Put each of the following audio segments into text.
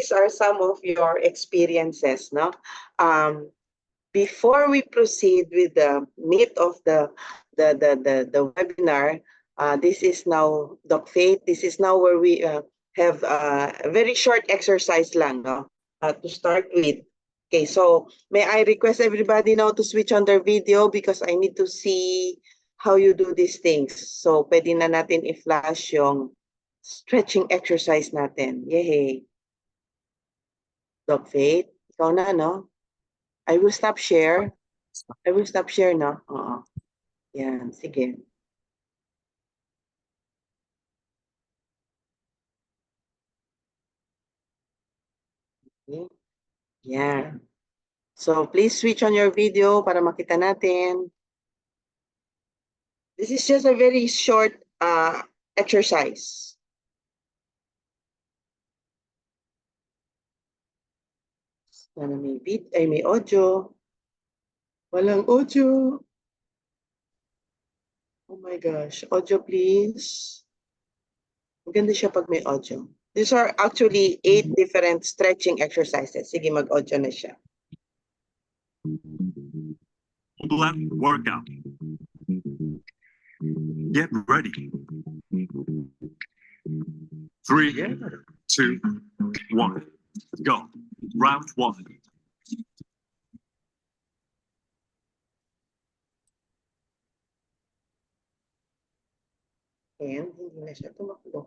these are some of your experiences, no? Before we proceed with the meat of the webinar, this is now Doc Faith. This is now where we have a very short exercise lang, no? To start with. Okay, so may I request everybody now to switch on their video because I need to see how you do these things. So pwede na natin i-flash yung stretching exercise natin. Yay! Doc Faith, ikaw na, no? I will stop share. I will stop share, no? Oo. Yan, sige. Okay. Yan. So please switch on your video para makita natin. This is just a very short exercise. Sana may beat, ay may audio. Walang audio. Oh my gosh. Audio, please. Maganda siya pag may audio. These are actually 8 different stretching exercises. Sige, mag-audio na siya. Left workout. Get ready. 3, 2, 1, go. Round 1. And hindi na siya tumakbo.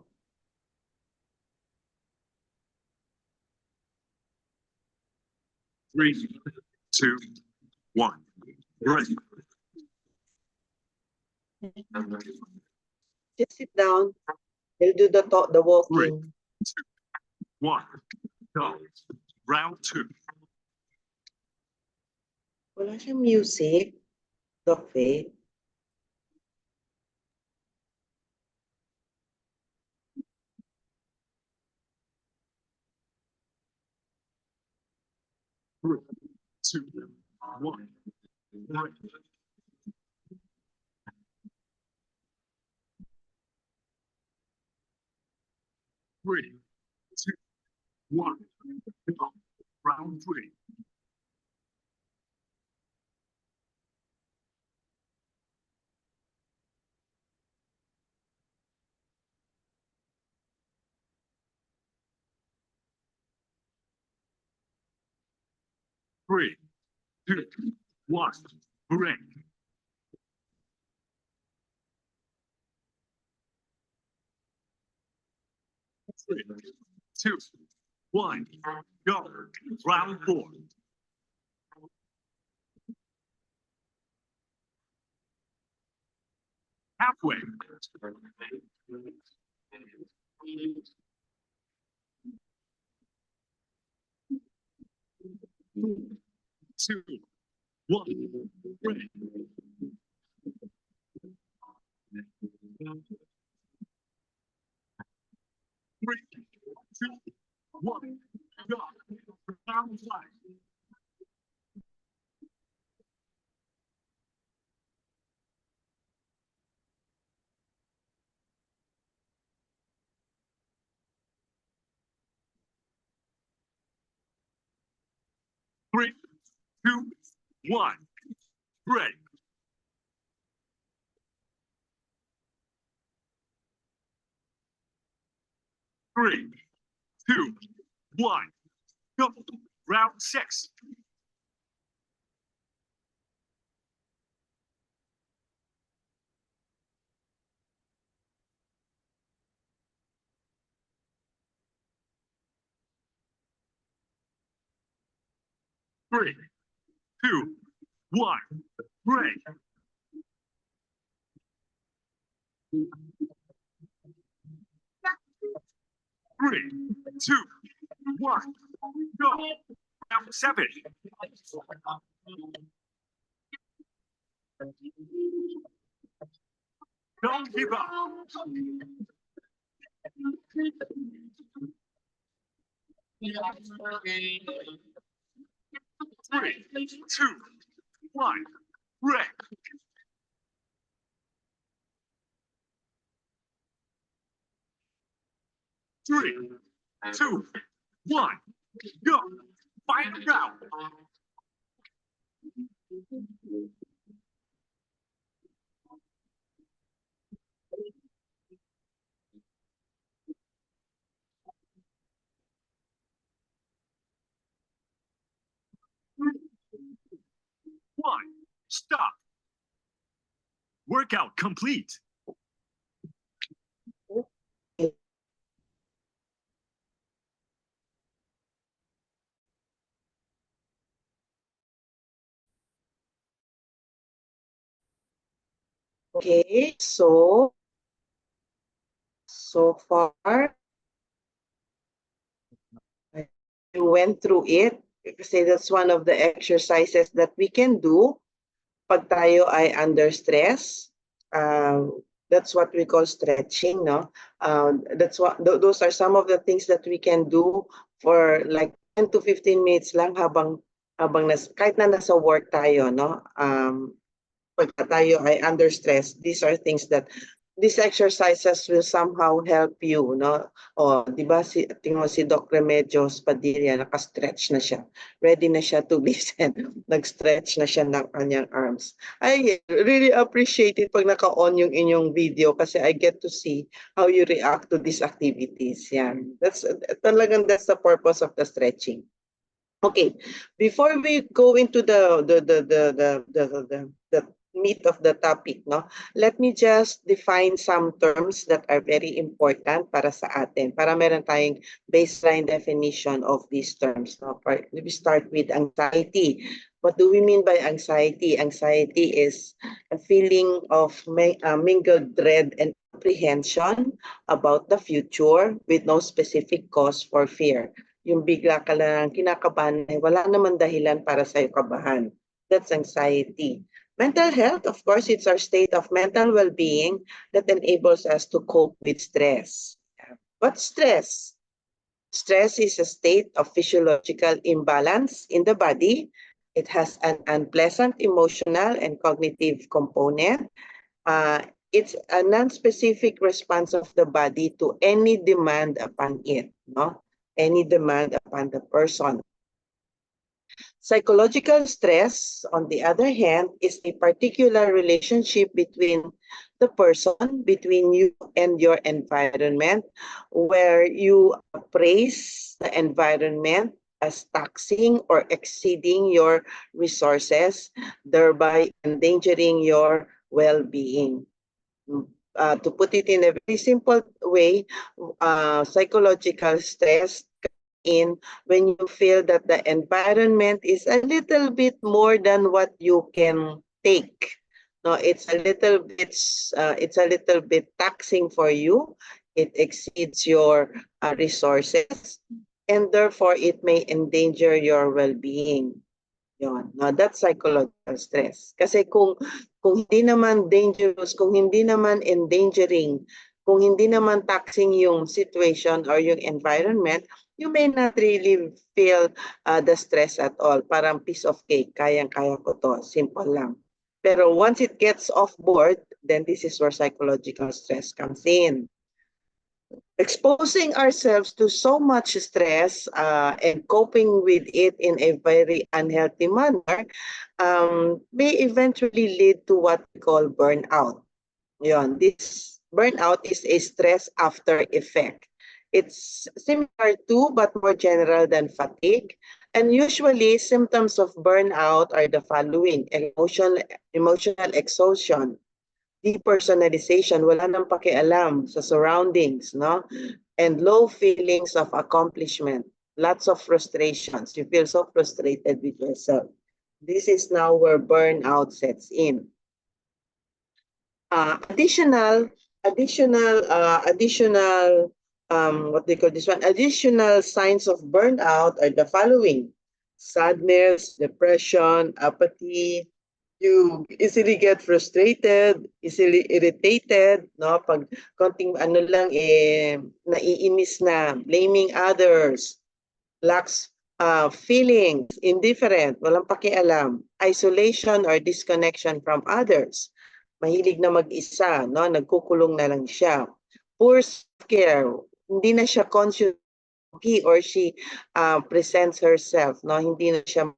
Three, 2, 1. Ready. Just sit down. They'll do the walking. 3, 2, 1, go. Round 2. Wala siyang music. Doc Faith. Three, 2, 1. Ready. 3, 2, 1. Go. Round 3. 3, 2, 1. Break. 3, 2, 1. Go. Round 4. Halfway. 2, 1. Break. 3, 2, 1. Go. Round 5. 3, 2, 1. Break. 3, 2, 1. Go. Round 6. 3, 2, 1. Break. 3, 2, 1. Go. Round 7. Don't give up. 3, 2, 1. Break. 3, 2, one, go. Final round. One, stop. Workout complete. Okay, so far, you went through it kasi that's one of the exercises that we can do pag tayo ay under stress. That's what we call stretching, no? Those are some of the things that we can do for like 10 to 15 minutes lang habang kahit na nasa work tayo, no? Pag tayo ay under stress, these are things that these exercises will somehow help you, no? O, di ba, tingnan mo si Doc Remedios Padilla, naka-stretch na siya. Ready na siya to listen. Nag-stretch na siya ng kanyang arms. I really appreciate it pag naka-on yung inyong video kasi I get to see how you react to these activities. Yan. That's the purpose of the stretching. Okay, before we go into the meat of the topic, no, let me just define some terms that are very important para sa atin, para meron tayong baseline definition of these terms. No? We start with anxiety. What do we mean by anxiety? Anxiety is a feeling of mingled dread and apprehension about the future with no specific cause for fear. Yung bigla ka lang kinakabahan, wala naman dahilan para sa'yo kabahan. That's anxiety. Mental health, of course, it's our state of mental well-being that enables us to cope with stress. What's stress? Stress is a state of physiological imbalance in the body. It has an unpleasant emotional and cognitive component. It's a non-specific response of the body to any demand upon it, no? Any demand upon the person. Psychological stress, on the other hand, is a particular relationship between the person, between you and your environment, where you appraise the environment as taxing or exceeding your resources, thereby endangering your well-being. To put it in a very simple way, psychological stress in when you feel that the environment is a little bit more than what you can take. No, it's a little bit taxing for you. It exceeds your resources, and therefore it may endanger your well-being. Yon. No, that's psychological stress. Kasi kung hindi naman dangerous, kung hindi naman endangering, kung hindi naman taxing yung situation or yung environment, you may not really feel the stress at all. Parang piece of cake, kayang-kaya ko to, simple lang. Pero once it gets off board, then this is where psychological stress comes in. Exposing ourselves to so much stress and coping with it in a very unhealthy manner may eventually lead to what we call burnout. Yon, this burnout is a stress after effect. It's similar to but more general than fatigue. And usually symptoms of burnout are the following: emotional exhaustion, depersonalization, wala nang pakialam sa surroundings, no? And low feelings of accomplishment, lots of frustrations. You feel so frustrated with yourself. This is now where burnout sets in. Additional what they call this one, additional signs of burnout are the following: sadness, depression, apathy. You easily get frustrated, easily irritated, no? Pag konting ano lang, naiinis na, blaming others, lacks feelings, indifferent, walang pakialam, isolation or disconnection from others, mahilig na mag-isa, no? Nagkukulong na lang siya, poor self-care, hindi na siya conscious he or she presents herself, no, hindi siya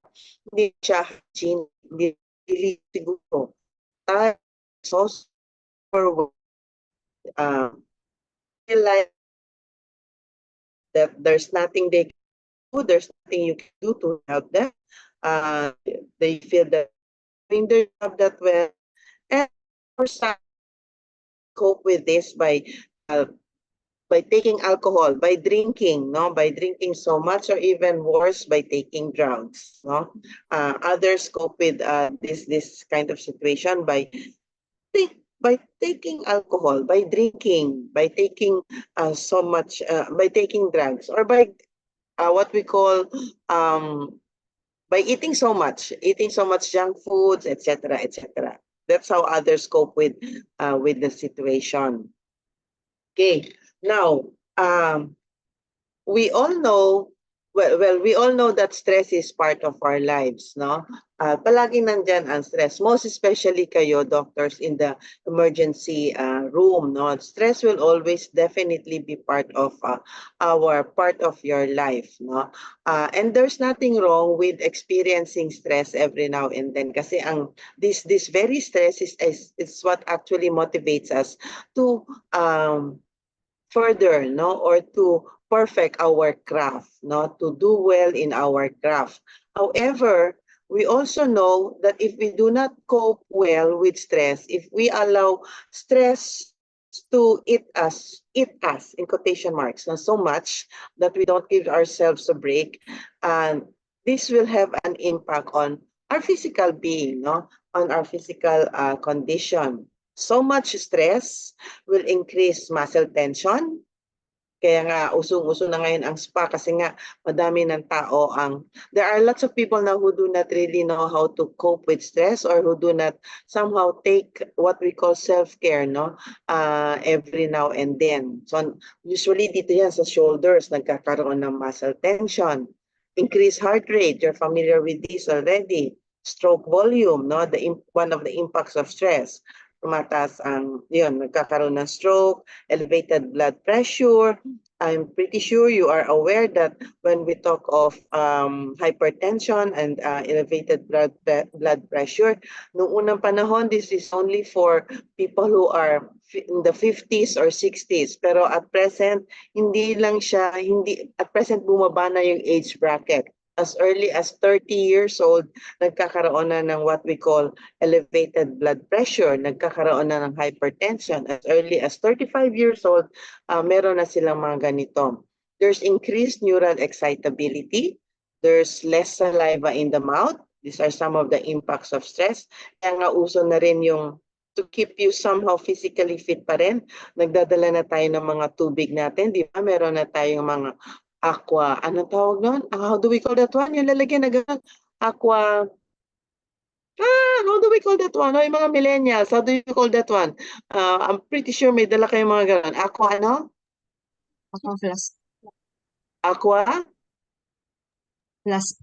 hygienic, hindi siguro tayo so or feel like that there's nothing they can do, there's nothing you can do to help them. They feel that doing their job that well, and for some cope with this by taking alcohol, by drinking, no, by drinking so much, or even worse, by taking drugs, no. Others cope with this kind of situation by taking alcohol, by drinking, by taking so much, by taking drugs, or by what we call by eating so much junk foods, etc., etc. That's how others cope with the situation. Okay, now we all know, we all know that stress is part of our lives, no? Palaging nandyan ang stress, most especially kayo, doctors in the emergency room, no? Stress will always definitely be part of your life, no? And there's nothing wrong with experiencing stress every now and then, kasi this very stress is what actually motivates us to further, no, or to perfect our craft, no, to do well in our craft. However, we also know that if we do not cope well with stress, if we allow stress to eat us in quotation marks, no, so much that we don't give ourselves a break, and this will have an impact on our physical being, no, on our physical condition. So much stress will increase muscle tension. Kaya nga usong-uso na ngayon ang spa kasi nga madami ng tao there are lots of people now who do not really know how to cope with stress, or who do not somehow take what we call self-care, no, every now and then. So usually dito yan sa shoulders nagkakaroon ng muscle tension, increased heart rate, you're familiar with this already, stroke volume, no, one of the impacts of stress. Tumataas nagkakaroon ng stroke, elevated blood pressure. I'm pretty sure you are aware that when we talk of hypertension and elevated blood pressure, noong unang panahon, this is only for people who are in the 50s or 60s. Pero at present, at present bumaba na yung age bracket. As early as 30 years old, nagkakaroon na ng what we call elevated blood pressure, nagkakaroon na ng hypertension. As early as 35 years old, meron na silang mga ganito. There's increased neural excitability. There's less saliva in the mouth. These are some of the impacts of stress. Kaya nga uso na rin yung to keep you somehow physically fit pa rin. Nagdadala na tayo ng mga tubig natin. Di ba? Meron na tayong mga aqua, anong tawag nun? How do we call that one? Yung lalagyan na gano'n. Aqua, how do we call that one? O, yung mga millennials, how do you call that one? I'm pretty sure may dala kayong mga gano'n. Aqua, ano? Aqua flask. Aqua? Flask.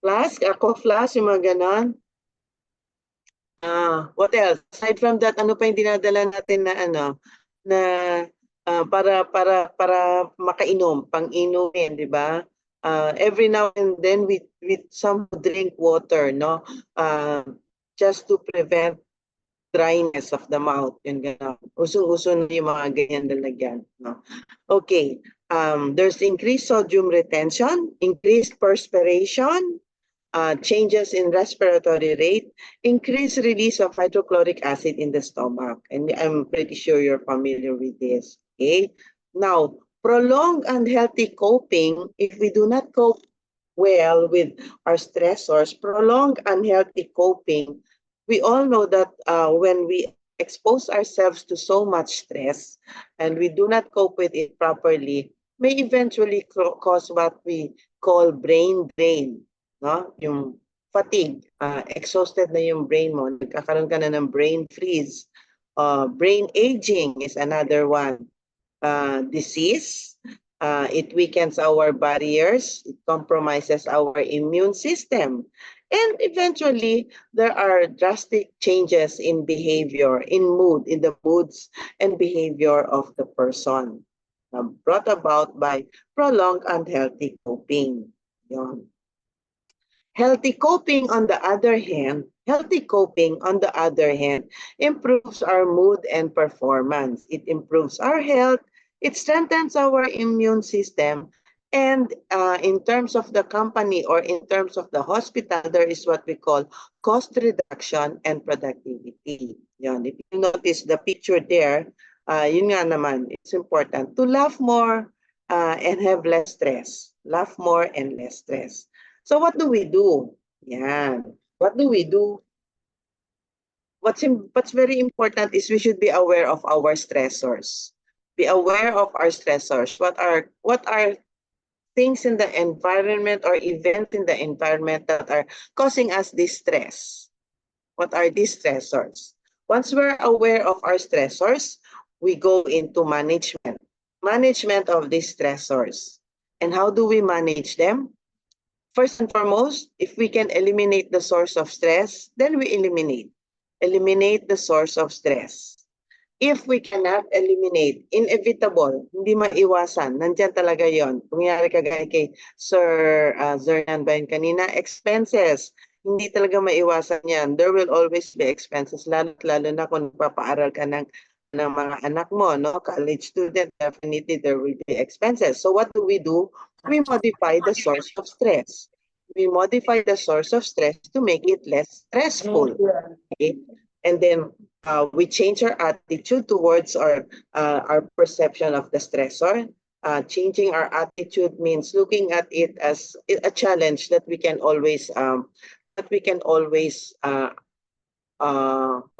Flask? Aqua flask, yung mga gano'n. What else? Aside from that, ano pa yung dinadala natin na para makainom, pang-inumin, di ba? Every now and then we some drink water, no? Just to prevent dryness of the mouth, yun gano'n. Usong-uso na yung mga ganyan lalagyan, no? Okay, there's increased sodium retention, increased perspiration, changes in respiratory rate, increased release of hydrochloric acid in the stomach. And I'm pretty sure you're familiar with this. Okay. Now, prolonged unhealthy coping, if we do not cope well with our stressors, prolonged unhealthy coping, we all know that when we expose ourselves to so much stress and we do not cope with it properly, may eventually cause what we call brain drain. No? Yung fatigue, exhausted na yung brain mo, nagkakaroon ka na ng brain freeze. Brain aging is another one. Disease, it weakens our barriers, it compromises our immune system. And eventually, there are drastic changes in behavior, in mood, in the moods and behavior of the person. brought about by prolonged unhealthy coping. Yon. Healthy coping, on the other hand, improves our mood and performance. It improves our health, it strengthens our immune system, and in terms of the company or in terms of the hospital, there is what we call cost reduction and productivity. Yan. If you notice the picture there, yun nga naman, it's important to laugh more and have less stress. Laugh more and less stress. So what do we do? Yan. What do we do? What's very important is we should be aware of our stressors. Be aware of our stressors. What are things in the environment or events in the environment that are causing us this stress? What are these stressors? Once we're aware of our stressors, we go into management. Management of these stressors. And how do we manage them? First and foremost, if we can eliminate the source of stress, then we eliminate the source of stress. If we cannot eliminate, inevitable, hindi maiwasan, nandyan talaga yon. Kunyari kagaya kay Sir Zernan ba yun kanina, expenses. Hindi talaga maiwasan yan. There will always be expenses, lalo na kung nagpapaaral ka ng mga anak mo, no? College student, definitely there will be expenses. So what do? We modify the source of stress. We modify the source of stress to make it less stressful. Okay? And then we change our attitude towards our perception of the stressor. Changing our attitude means looking at it as a challenge that we can always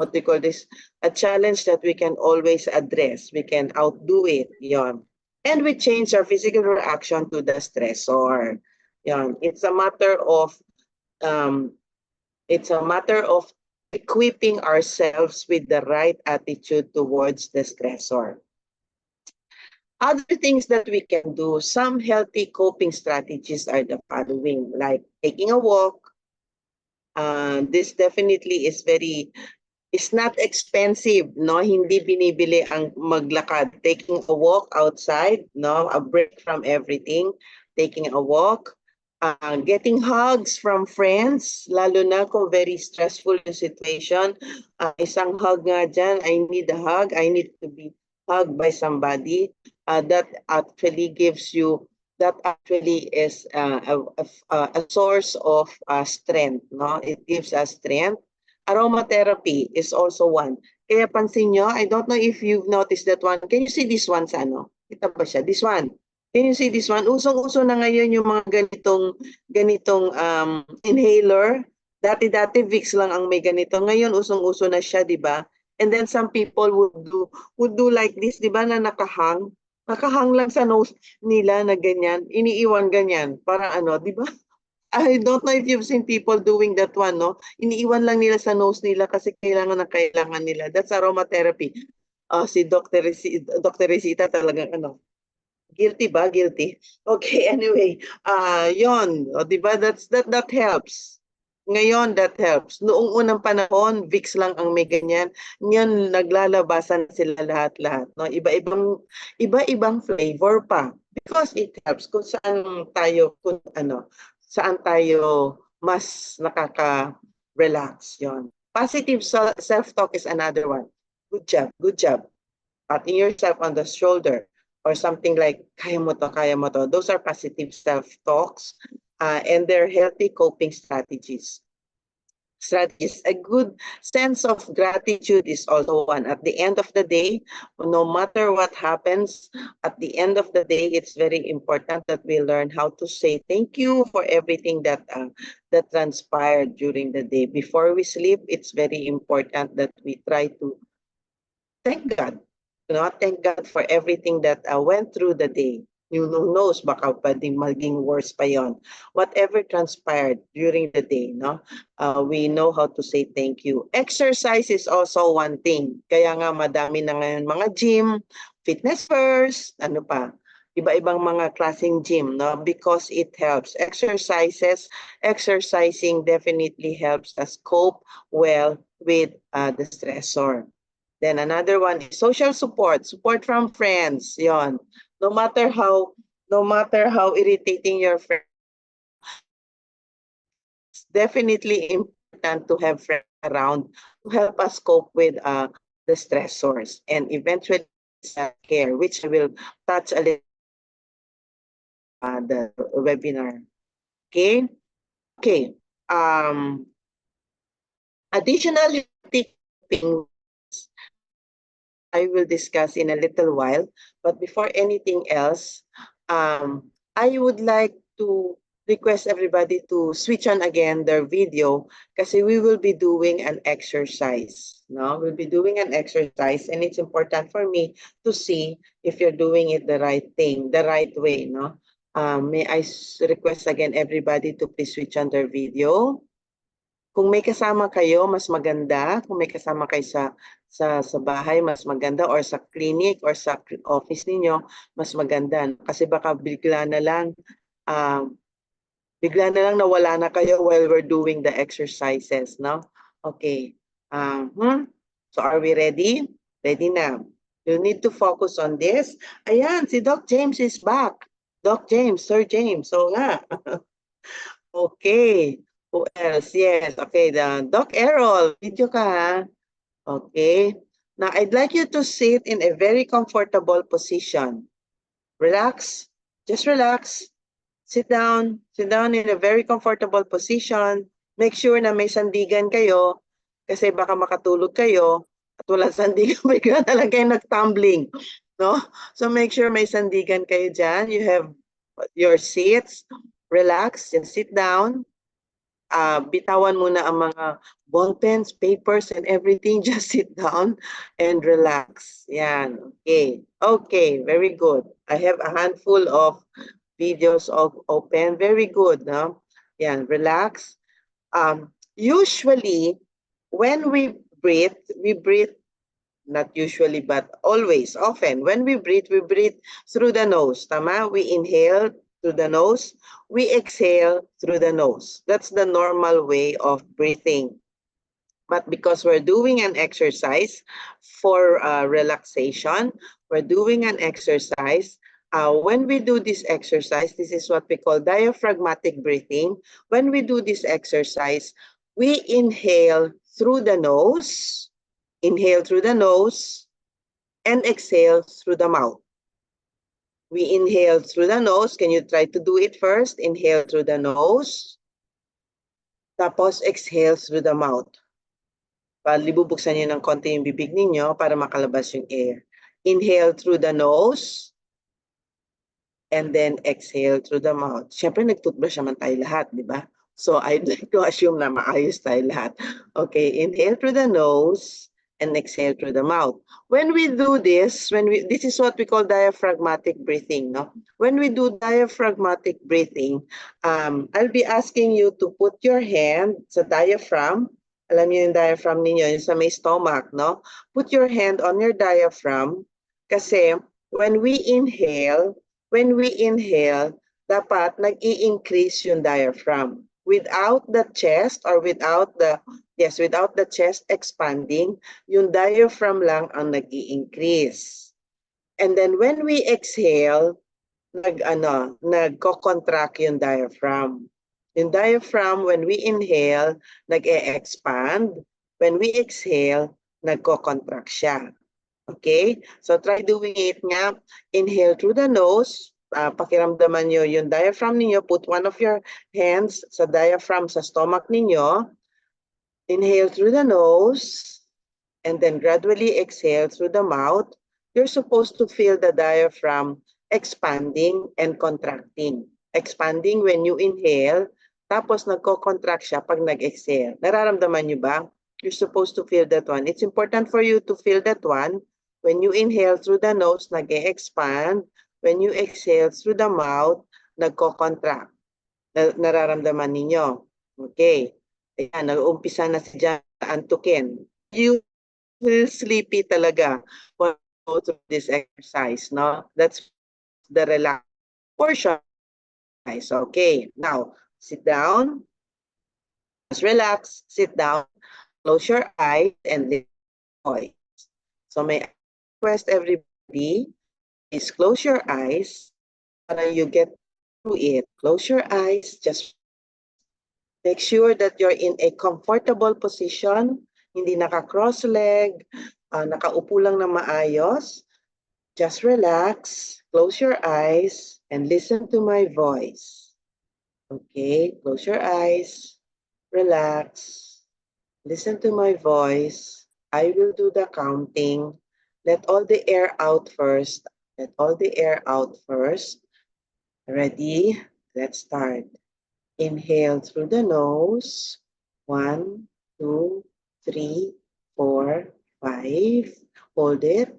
what they call this, a challenge that we can always address. We can outdo it. Yon. And we change our physical reaction to the stressor. Yon. It's a matter of equipping ourselves with the right attitude towards the stressor. Other things that we can do, some healthy coping strategies are the following, like taking a walk. This definitely is not expensive, no? Hindi binibili ang maglakad. Taking a walk outside, no? A break from everything. Taking a walk. Getting hugs from friends, lalo na kung very stressful yung situation. Isang hug nga dyan, I need a hug, I need to be hugged by somebody. That actually is a source of strength. No? It gives us strength. Aromatherapy is also one. Kaya pansin nyo, I don't know if you've noticed that one. Can you see this one sa ano? Kita ba siya? This one. Can you see this one? Usong-uso na ngayon yung mga ganitong inhaler. Dati Vicks lang ang may ganito. Ngayon usong-uso na siya, di ba? And then some people would do like this, di ba, na nakahang. Nakahang lang sa nose nila na ganyan. Iniiwan ganyan. Parang ano, di ba? I don't know if you've seen people doing that one, no? Iniiwan lang nila sa nose nila kasi kailangan nila. That's aromatherapy. Si Dr. Resita talagang ano. Guilty ba? Guilty. Okay, anyway. Yon. O, diba? That helps. Ngayon, that helps. Noong unang panahon, Vicks lang ang may ganyan. Ngayon, naglalabasan sila lahat-lahat. No? Iba-ibang flavor pa. Because it helps kung saan tayo mas nakaka-relax. Yon. Positive self-talk is another one. Good job. Good job. Patting yourself on the shoulder. Or something like, kaya mo to, kaya mo to. Those are positive self-talks and they're healthy coping strategies. A good sense of gratitude is also one. At the end of the day, no matter what happens, at the end of the day, it's very important that we learn how to say thank you for everything that transpired during the day. Before we sleep, it's very important that we try to thank God. Thank God for everything that went through the day. Who knows, baka pwedeng maging worse pa yon. Whatever transpired during the day, no? We know how to say thank you. Exercise is also one thing. Kaya nga madami na ngayon mga gym, fitness first, ano pa, iba-ibang mga klaseng gym, no? Because it helps. Exercising definitely helps us cope well with the stressor. Then another one is social support from friends. Yon. No matter how irritating your friend, it's definitely important to have friends around to help us cope with the stressors and eventually self-care, which I will touch a little the webinar. Okay. Okay. Additional coping I will discuss in a little while. But before anything else, I would like to request everybody to switch on again their video kasi we will be doing an exercise. No, we'll be doing an exercise, and it's important for me to see if you're doing it the right thing, the right way. No, may I request again everybody to please switch on their video. Kung may kasama kayo, mas maganda. Kung may kasama kayo sa bahay, mas maganda, or sa clinic or sa office ninyo, mas maganda. Kasi baka bigla na lang nawala na kayo while we're doing the exercises, no? Okay. So are we ready? Ready na. You need to focus on this. Ayan, si Doc James is back. Doc James, Sir James. So nga. Okay. Who else? Yes. Okay. The Doc Errol, video ka ha? Okay. Now, I'd like you to sit in a very comfortable position. Relax. Just relax. Sit down. Sit down in a very comfortable position. Make sure na may sandigan kayo kasi baka makatulog kayo at wala sandigan, bigla na lang kayo nag-tumbling. No? So make sure may sandigan kayo dyan. You have your seats. Relax. Just sit down. Bitawan muna ang mga ball pens, papers, and everything. Just sit down and relax. Yan. Okay. Okay. Very good. I have a handful of videos of open. Very good. No? Yan. Relax. Usually, when we breathe, not usually, but always, often, when we breathe through the nose. Tama? We inhale through the nose. We exhale through the nose. That's the normal way of breathing. But because we're doing an exercise for relaxation, we're doing an exercise. When we do this exercise, this is what we call diaphragmatic breathing. When we do this exercise, we inhale through the nose. Inhale through the nose and exhale through the mouth. We inhale through the nose. Can you try to do it first? Inhale through the nose. Tapos exhale through the mouth. Libubuksan niyo ng konti yung bibig ninyo para makalabas yung air. Inhale through the nose. And then exhale through the mouth. Siyempre, nag-toothbrush naman tayo lahat, di ba? So, I'd like to assume na maayos tayo lahat. Okay, inhale through the nose. And exhale through the mouth. When we do this, this is what we call diaphragmatic breathing, no? When we do diaphragmatic breathing, I'll be asking you to put your hand sa diaphragm. Alam niyo yung diaphragm ninyo, yung sa may stomach, no? Put your hand on your diaphragm kasi when we inhale, dapat nag-i-increase yung diaphragm. Without the chest or without the chest expanding, yung diaphragm lang ang nag-i-increase. And then when we exhale, nagko-contract yung diaphragm. Yung diaphragm, when we inhale, nag-e-expand. When we exhale, nagko-contract siya. Okay? So try doing it nga. Inhale through the nose. Pakiramdaman nyo yung diaphragm ninyo. Put one of your hands sa diaphragm sa stomach ninyo. Inhale through the nose. And then gradually exhale through the mouth. You're supposed to feel the diaphragm expanding and contracting. Expanding when you inhale. Tapos nagko-contract siya pag nag-exhale. Nararamdaman nyo ba? You're supposed to feel that one. It's important for you to feel that one. When you inhale through the nose, nag-e-expand. When you exhale through the mouth, nagko-contract. Nararamdaman ninyo. Okay. Ayan, nag-uumpisa na si Jan antukin. You will sleepy talaga when you go through this exercise, no? That's the relax portion. Okay, now, sit down. Just relax, sit down, close your eyes, and listen to my voice. So may I request everybody is close your eyes. You get through it. Close your eyes. Just make sure that you're in a comfortable position. Hindi naka-cross leg. Nakaupo lang na maayos. Just relax. Close your eyes and listen to my voice. Okay, close your eyes. Relax. Listen to my voice. I will do the counting. Let all the air out first. Let all the air out first. Ready? Let's start. Inhale through the nose. 1, 2, 3, 4, 5. Hold it.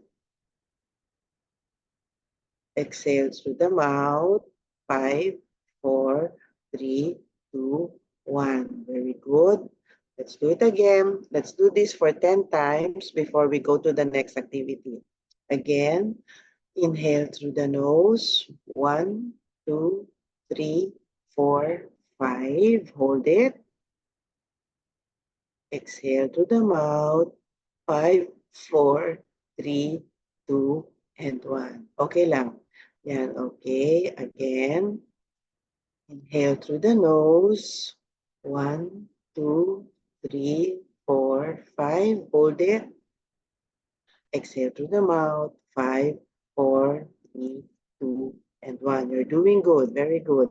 Exhale through the mouth. 5, 4, 3, 2, 1. Very good. Let's do it again. Let's do this for 10 times before we go to the next activity. Again, inhale through the nose. 1, 2, 3, 4, 5. Hold it. Exhale through the mouth. 5, 4, 3, 2, and 1. Okay lang. Yan, okay. Again. Inhale through the nose. 1, 2, 3, 4, 5. Hold it. Exhale through the mouth. 5, 4, 3, 2, and 1. You're doing good. Very good.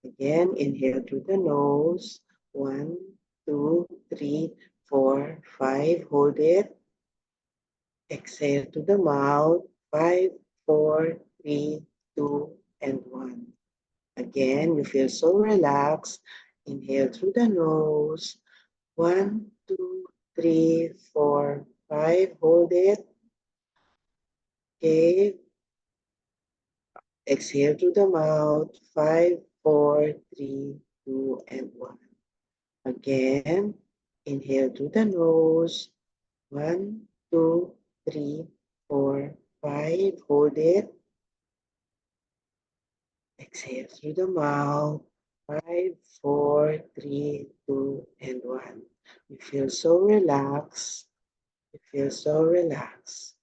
Again, inhale through the nose. 1, 2, 3, 4, 5. Hold it. Exhale to the mouth. 5, 4, 3, 2, and 1. Again, you feel so relaxed. Inhale through the nose. 1, 2, 3, 4, 5. Hold it. Okay. Exhale through the mouth. 5, 4, 3, 2, and 1. Again, inhale through the nose. 1, 2, 3, 4, 5. Hold it. Exhale through the mouth. 5, 4, 3, 2, and 1. You feel so relaxed. You feel so relaxed.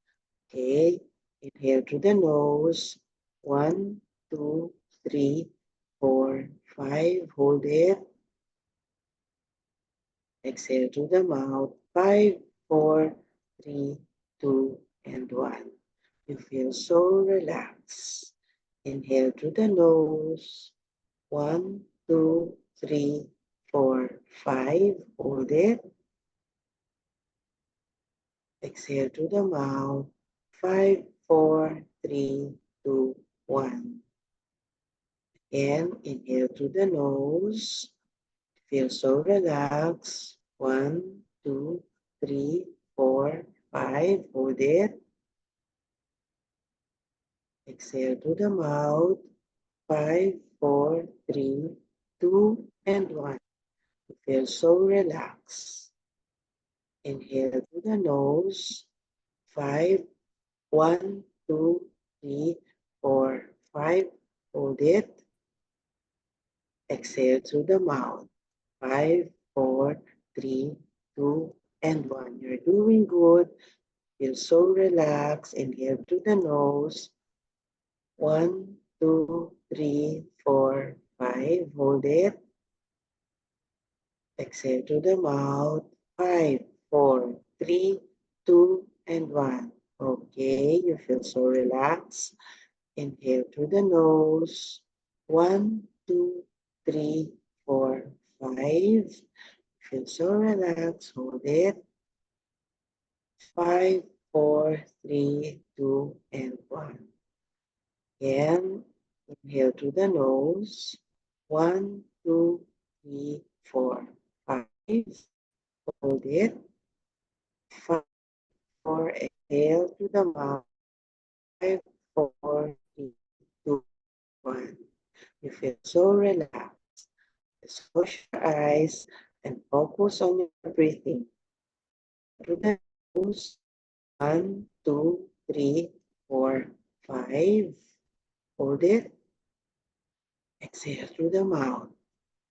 Okay. Inhale through the nose. 1, 2, 3, 4, 5. Hold it. Exhale through the mouth. 5, 4, 3, 2, and 1. You feel so relaxed. Inhale through the nose. 1, 2, 3, 4, 5. Hold it. Exhale through the mouth. 5, 4, 3, 2, 1. Again, inhale through the nose. Feel so relaxed. 1, 2, 3, 4, 5. Hold it. Exhale through the mouth. 5, 4, 3, 2, and 1. You feel so relaxed. Inhale through the nose. 5, 1, 2, 3, 4, 5. Hold it. Exhale through the mouth. 5, 4, 3, 2, and 1. You're doing good. Feel so relaxed. Inhale through the nose. 1, 2, 3, 4, 5. Hold it. Exhale through the mouth. 5, 4, 3, 2, and 1. Okay, you feel so relaxed. Inhale through the nose. 1, 2, 3, 4, 5. Feel so relaxed. Hold it. 5, 4, 3, 2, and 1. Again, inhale through the nose. 1, 2, 3, 4, 5. Hold it. 5, 4. Exhale through the mouth. 5, 4, 3, 2, 1. You feel so relaxed. Just close your eyes and focus on your breathing. Through the nose. 1, 2, 3, 4, 5. Hold it. Exhale through the mouth.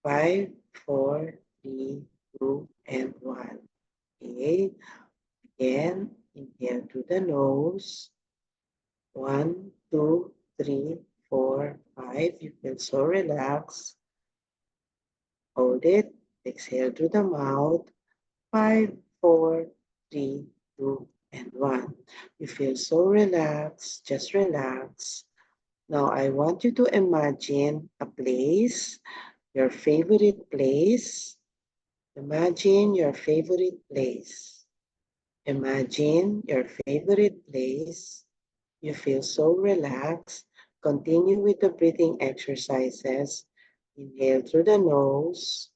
5, 4, 3, 2, and 1. Okay. Again, inhale through the nose. 1, 2, 3, 4, 5. You feel so relaxed. Hold it. Exhale through the mouth. 5, 4, 3, 2, and 1. You feel so relaxed. Just relax. Now I want you to imagine a place, your favorite place. Imagine your favorite place. Imagine your favorite place. You feel so relaxed. Continue with the breathing exercises. Inhale through the nose.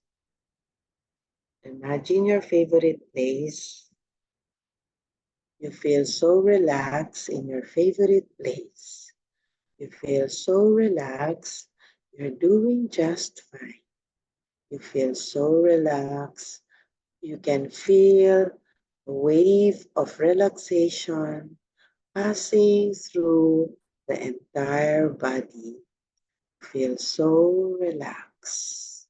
Imagine your favorite place. You feel so relaxed in your favorite place. You feel so relaxed. You're doing just fine. You feel so relaxed. You can feel a wave of relaxation passing through the entire body. Feel so relaxed.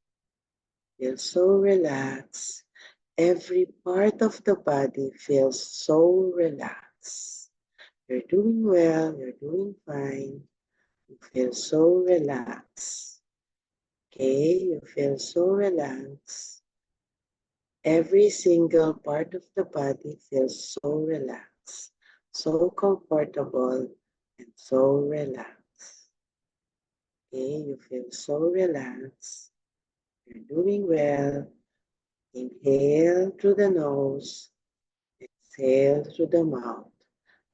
Feel so relaxed. Every part of the body feels so relaxed. You're doing well, you're doing fine. You feel so relaxed. Okay, you feel so relaxed. Every single part of the body feels so relaxed, so comfortable, and so relaxed. Okay, you feel so relaxed. You're doing well. Inhale through the nose, exhale through the mouth,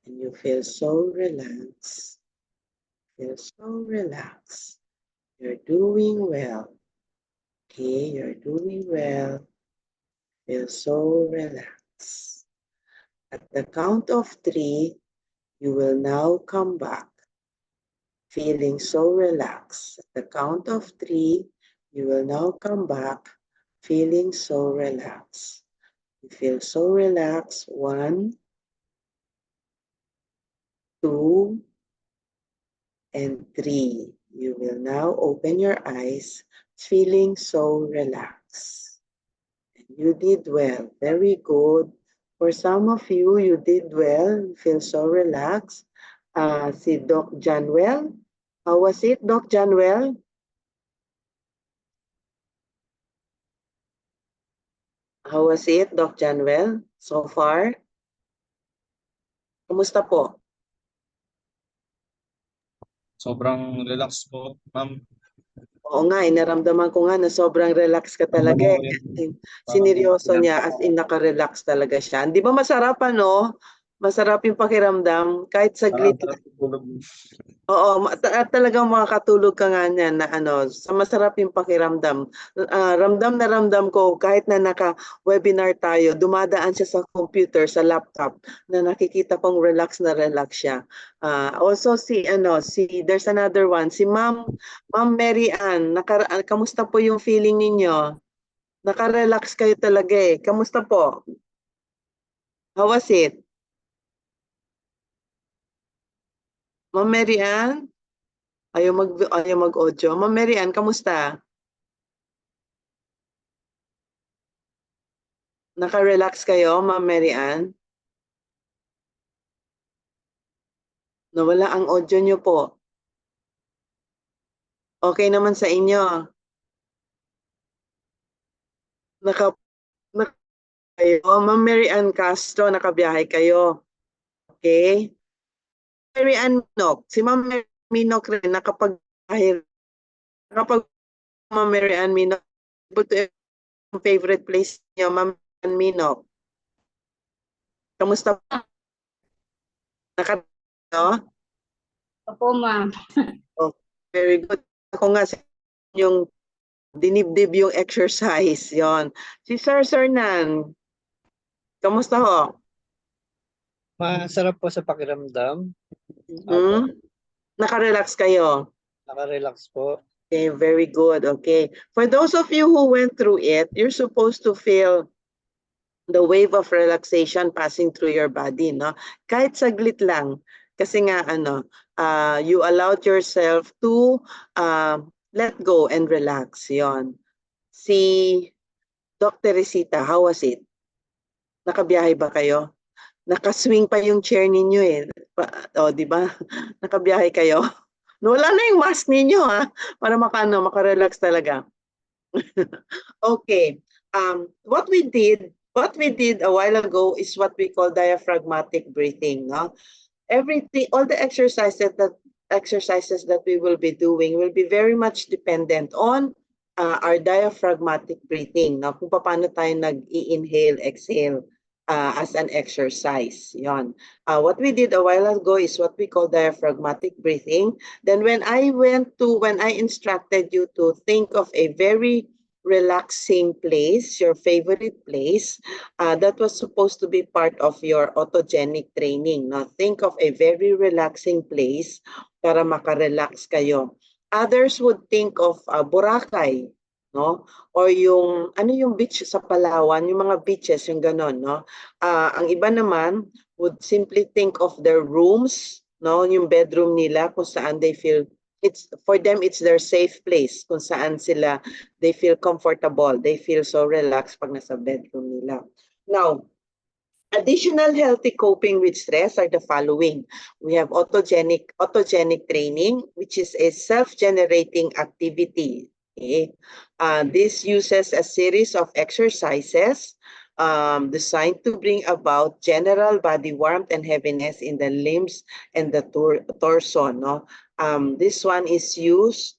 and you feel so relaxed. Feel so relaxed. You're doing well. Okay, you're doing well. Feel so relaxed. At the count of 3, you will now come back, feeling so relaxed. At the count of 3, you will now come back, feeling so relaxed. You feel so relaxed. 1, 2, and 3. You will now open your eyes, feeling so relaxed. And you did well. Very good. For some of you, you did well. You feel so relaxed. Si Doc Janwell, how was it, Doc Janwell? How was it, Doc Janwell, so far? Kumusta po? Sobrang relax po, ma'am. Oo nga, naramdaman ko nga na sobrang relax ka talaga. Sineryoso niya, as in naka-relax talaga siya. Di ba masarap ano? Masarap yung pakiramdam, kahit saglit lang. Oo, talagang makakatulog ka nga niyan na ano, sa masarap yung pakiramdam. Ramdam na ramdam ko kahit na naka-webinar tayo, dumadaan siya sa computer, sa laptop, na nakikita kong relax na relax siya. Also there's another one, si Ma'am Mary Ann, kamusta po yung feeling ninyo? Naka-relax kayo talaga eh. Kamusta po? How was it? Ma'am Mary Ann? Ayaw mag-audio. Ma'am Mary Ann, kamusta? Naka-relax kayo, Ma'am Mary Ann? Nawala ang audio nyo po. Okay naman sa inyo. Kayo, Ma'am Mary Ann Castro, nakabiyahe kayo. Okay? Mary Ann Minok, si Ma'am Mary Minok rin, nakapag-biyahe. Ma'am Mary Ann Minok, yung favorite place niyo, Ma'am Ann Minok. Kamusta po? Opo, ma'am. Oh, very good. Ako nga yung dinibdib yung exercise, yon. Si Sir Nan, kamusta ho? Masarap po sa pakiramdam. Naka-relax kayo? Naka-relax po. Okay, very good. Okay. For those of you who went through it, you're supposed to feel the wave of relaxation passing through your body, no? Kahit saglit lang. Kasi nga, you allowed yourself to let go and relax. Yon. Si Dr. Teresita, how was it? Nakabiyahe ba kayo? Nakaswing pa yung chair ninyo eh. Di ba? Nakabiyahe kayo. Wala na yung mask ninyo ha, para makarelax talaga. Okay. What we did a while ago is what we call diaphragmatic breathing. No? All the exercises that we will be doing will be very much dependent on our diaphragmatic breathing. No? Kung paano tayo nag-i-inhale, exhale as an exercise. Yon. What we did a while ago is what we call diaphragmatic breathing. Then when I instructed you to think of a very relaxing place, your favorite place, that was supposed to be part of your autogenic training. Now, think of a very relaxing place para makarelax kayo. Others would think of Boracay, no? Or yung beach sa Palawan, yung mga beaches, yung ganon, no? Ang iba naman would simply think of their rooms, no? Yung bedroom nila kung saan they feel for them it's their safe place, kung saan they feel comfortable, they feel so relaxed pag nasa bedroom nila. Now, additional healthy coping with stress are the following. We have autogenic training, which is a self-generating activity. Okay? This uses a series of exercises designed to bring about general body warmth and heaviness in the limbs and the torso. No? This one uses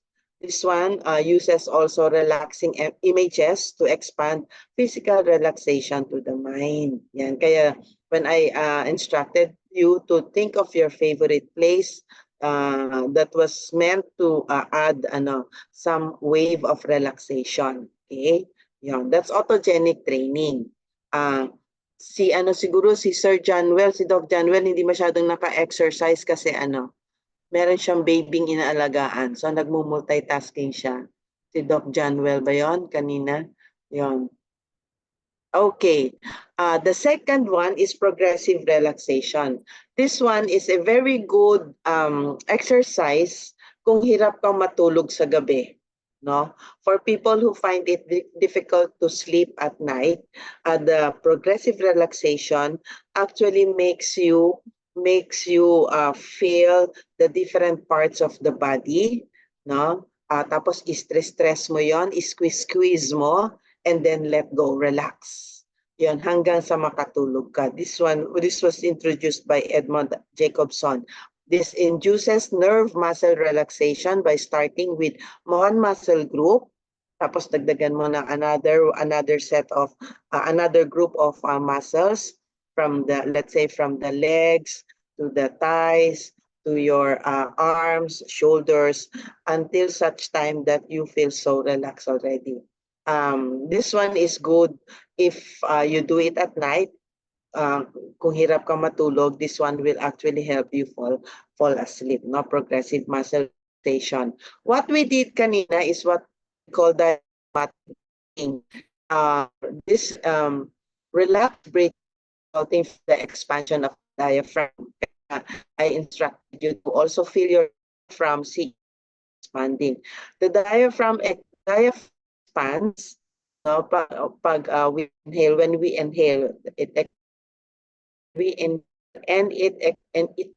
also relaxing images to expand physical relaxation to the mind. Yan. Kaya when I instructed you to think of your favorite place, that was meant to add some wave of relaxation. Okay? Yan. That's autogenic training. Siguro si Sir Janwell, si Doc Janwell, hindi masyadong naka-exercise kasi meron siyang babying inaalagaan. So, nagmumultitasking siya. Si Doc Janwell ba yon kanina? Yon. Okay. The second one is progressive relaxation. This one is a very good exercise kung hirap kang matulog sa gabi. No? For people who find it difficult to sleep at night, the progressive relaxation actually makes you feel the different parts of the body, no? Tapos i-stress mo yon, i-squeeze mo, and then let go, relax. Yon, hanggang sa makatulog ka. This was introduced by Edmund Jacobson. This induces nerve muscle relaxation by starting with one muscle group, tapos dagdagan mo ng another set of another group of muscles from the legs to the thighs to your arms, shoulders, until such time that you feel so relaxed already. This one is good if you do it at night. Kung hirap kang matulog, this one will actually help you fall asleep. No, progressive muscle relaxation. What we did kanina is what we call diaphragmatic breathing. This relaxed breathing resulting from the expansion of the diaphragm. I instructed you to also feel your diaphragm expanding. The diaphragm expands. No, when we inhale, it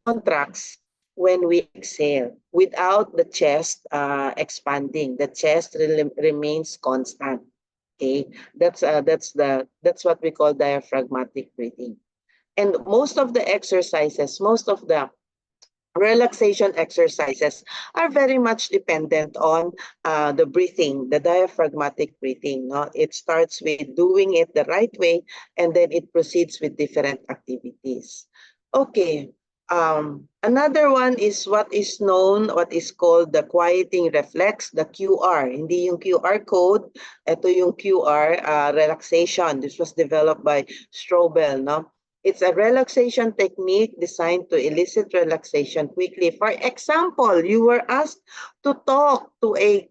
contracts when we exhale without the chest expanding. The chest remains constant. Okay, that's what we call diaphragmatic breathing. And most of the relaxation exercises are very much dependent on the breathing, the diaphragmatic breathing. No? It starts with doing it the right way, and then it proceeds with different activities. Okay. Another one is what is called the quieting reflex, the QR. Hindi yung QR code, ito yung QR relaxation. This was developed by Strobel, no? It's a relaxation technique designed to elicit relaxation quickly. For example, you were asked to talk to a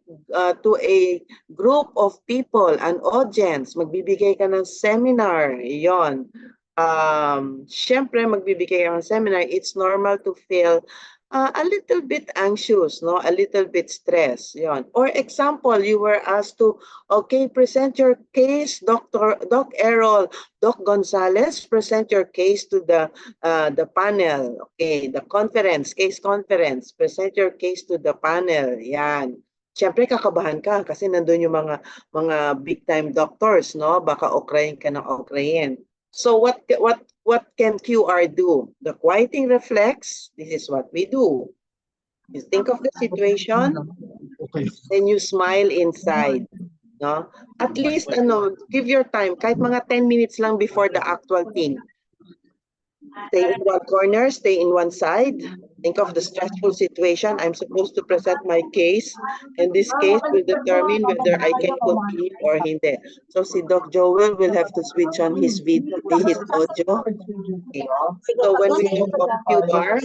group of people, an audience. Magbibigay ka ng seminar. Yon. Syempre, magbibigay ka ng seminar. It's normal to feel a little bit anxious, no? A little bit stressed, yon. Or example, you were asked to, okay, present your case, Doc Errol, Doc Gonzalez, present your case to the panel. Okay, the case conference, present your case to the panel. Yan. Siyempre, kakabahan ka kasi nandun yung mga big time doctors, no? Baka okrayin ka ng okrayin. So what can QR do? The quieting reflex, this is what we do. You think of the situation, then you smile inside. No? At least give your time, kahit mga 10 minutes lang before the actual thing. Stay in one corner, stay in one side. Think of the stressful situation. I'm supposed to present my case, and this case will determine whether I can continue or hindi. So si Doc Joel will have to switch on his video, his audio. Okay. So when we talk of QR,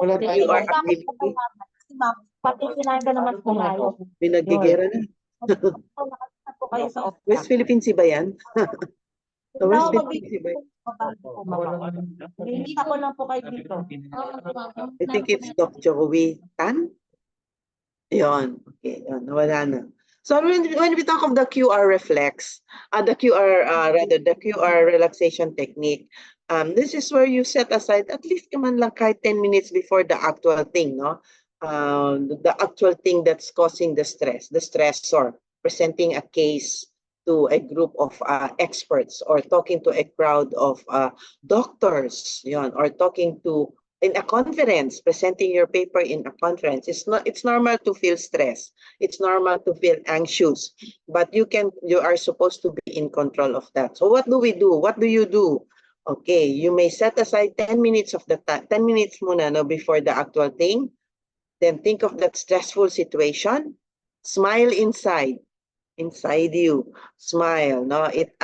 QR activity, Pati sinabi ka naman po tayo. Pinaggigera na. Po kayo sa office. West Philippine Sea ba yan? So West Philippine Sea ba yan? Hindi ako lang po kayo dito. I think it's Doc Joey Tan. Yon. Okay, yon. Wala na. So when we talk of the QR reflex, the QR relaxation technique, this is where you set aside at least man lang kahit 10 minutes before the actual thing, no? The actual thing that's causing the stress, the stressor, presenting a case to a group of experts or talking to a crowd of doctors, yon, or talking to in a conference, presenting your paper in a conference. It's normal to feel stress. It's normal to feel anxious, but you are supposed to be in control of that. So what do we do? What do you do? Okay, you may set aside 10 minutes of the time, 10 minutes muna, no, before the actual thing. Then think of that stressful situation. Smile inside you. Smile, no? It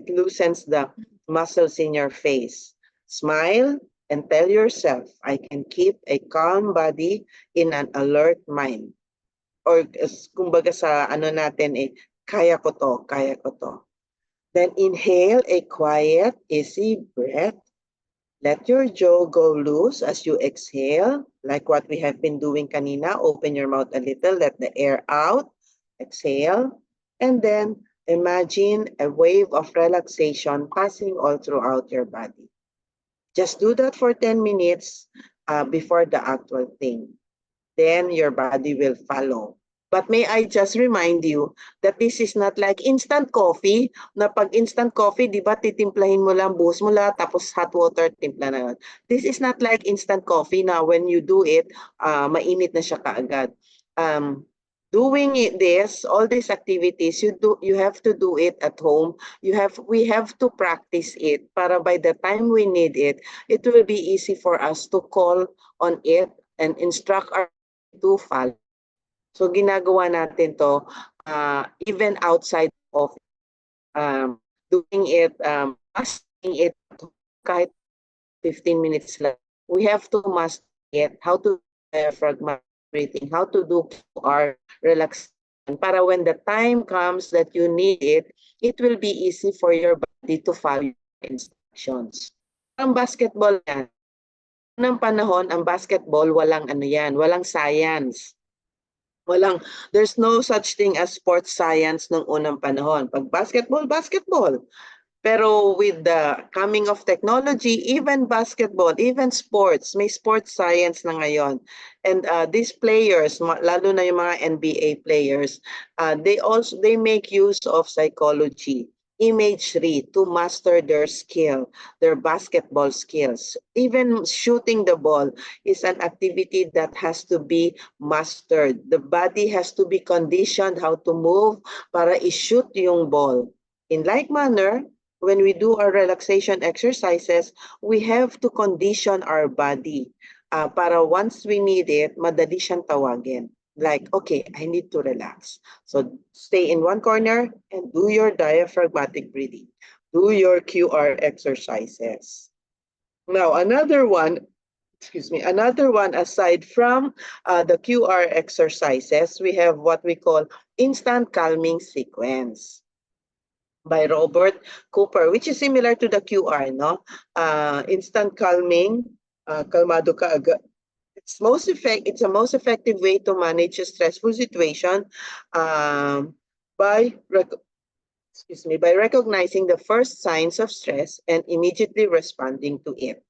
loosens the muscles in your face. Smile and tell yourself, I can keep a calm body in an alert mind. Or kumbaga sa natin kaya ko to. Then inhale a quiet, easy breath. Let your jaw go loose as you exhale, like what we have been doing kanina. Open your mouth a little, let the air out. Exhale. And then imagine a wave of relaxation passing all throughout your body. Just do that for 10 minutes before the actual thing. Then your body will follow. But may I just remind you that this is not like instant coffee, na pag instant coffee, di ba titimplahin mo lang, buhos mo lang, tapos hot water, timpla na yun. This is not like instant coffee na when you do it, mainit na siya kaagad. Doing all these activities, you have to do it at home. We have to practice it para by the time we need it, it will be easy for us to call on it and instruct our to follow. So ginagawa natin to even outside of doing it, mastering it kahit 15 minutes lang. We have to master it, how to diaphragmatic breathing, how to do our relaxation para when the time comes that you need it, it will be easy for your body to follow instructions. Ang basketball yan, ng panahon, ang basketball, walang walang science. There's no such thing as sports science nung unang panahon. Pag basketball. Pero with the coming of technology, even basketball, even sports, may sports science na ngayon. And these players, lalo na yung mga NBA players, they make use of psychology, imagery to master their skill, their basketball skills. Even shooting the ball is an activity that has to be mastered. The body has to be conditioned how to move para i-shoot yung ball. In like manner, when we do our relaxation exercises, we have to condition our body para once we need it, madali siyang tawagin. Like, okay, I need to relax. So stay in one corner and do your diaphragmatic breathing. Do your QR exercises. Now, another one aside from the QR exercises, we have what we call instant calming sequence by Robert Cooper, which is similar to the QR, no? Instant calming, kalmado ka agad. It's a most effective way to manage a stressful situation by by recognizing the first signs of stress and immediately responding to it.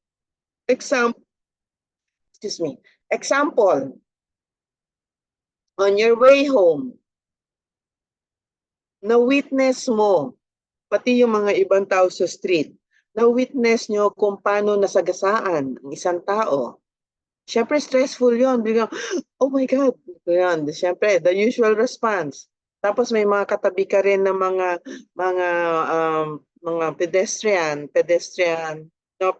Example, on your way home, na-witness mo, pati yung mga ibang tao sa street, na-witness nyo kung paano nasagasaan ang isang tao. Siyempre, stressful yun. Biglang, oh my God. Yan. Siyempre, the usual response. Tapos may mga katabi ka rin ng mga pedestrian,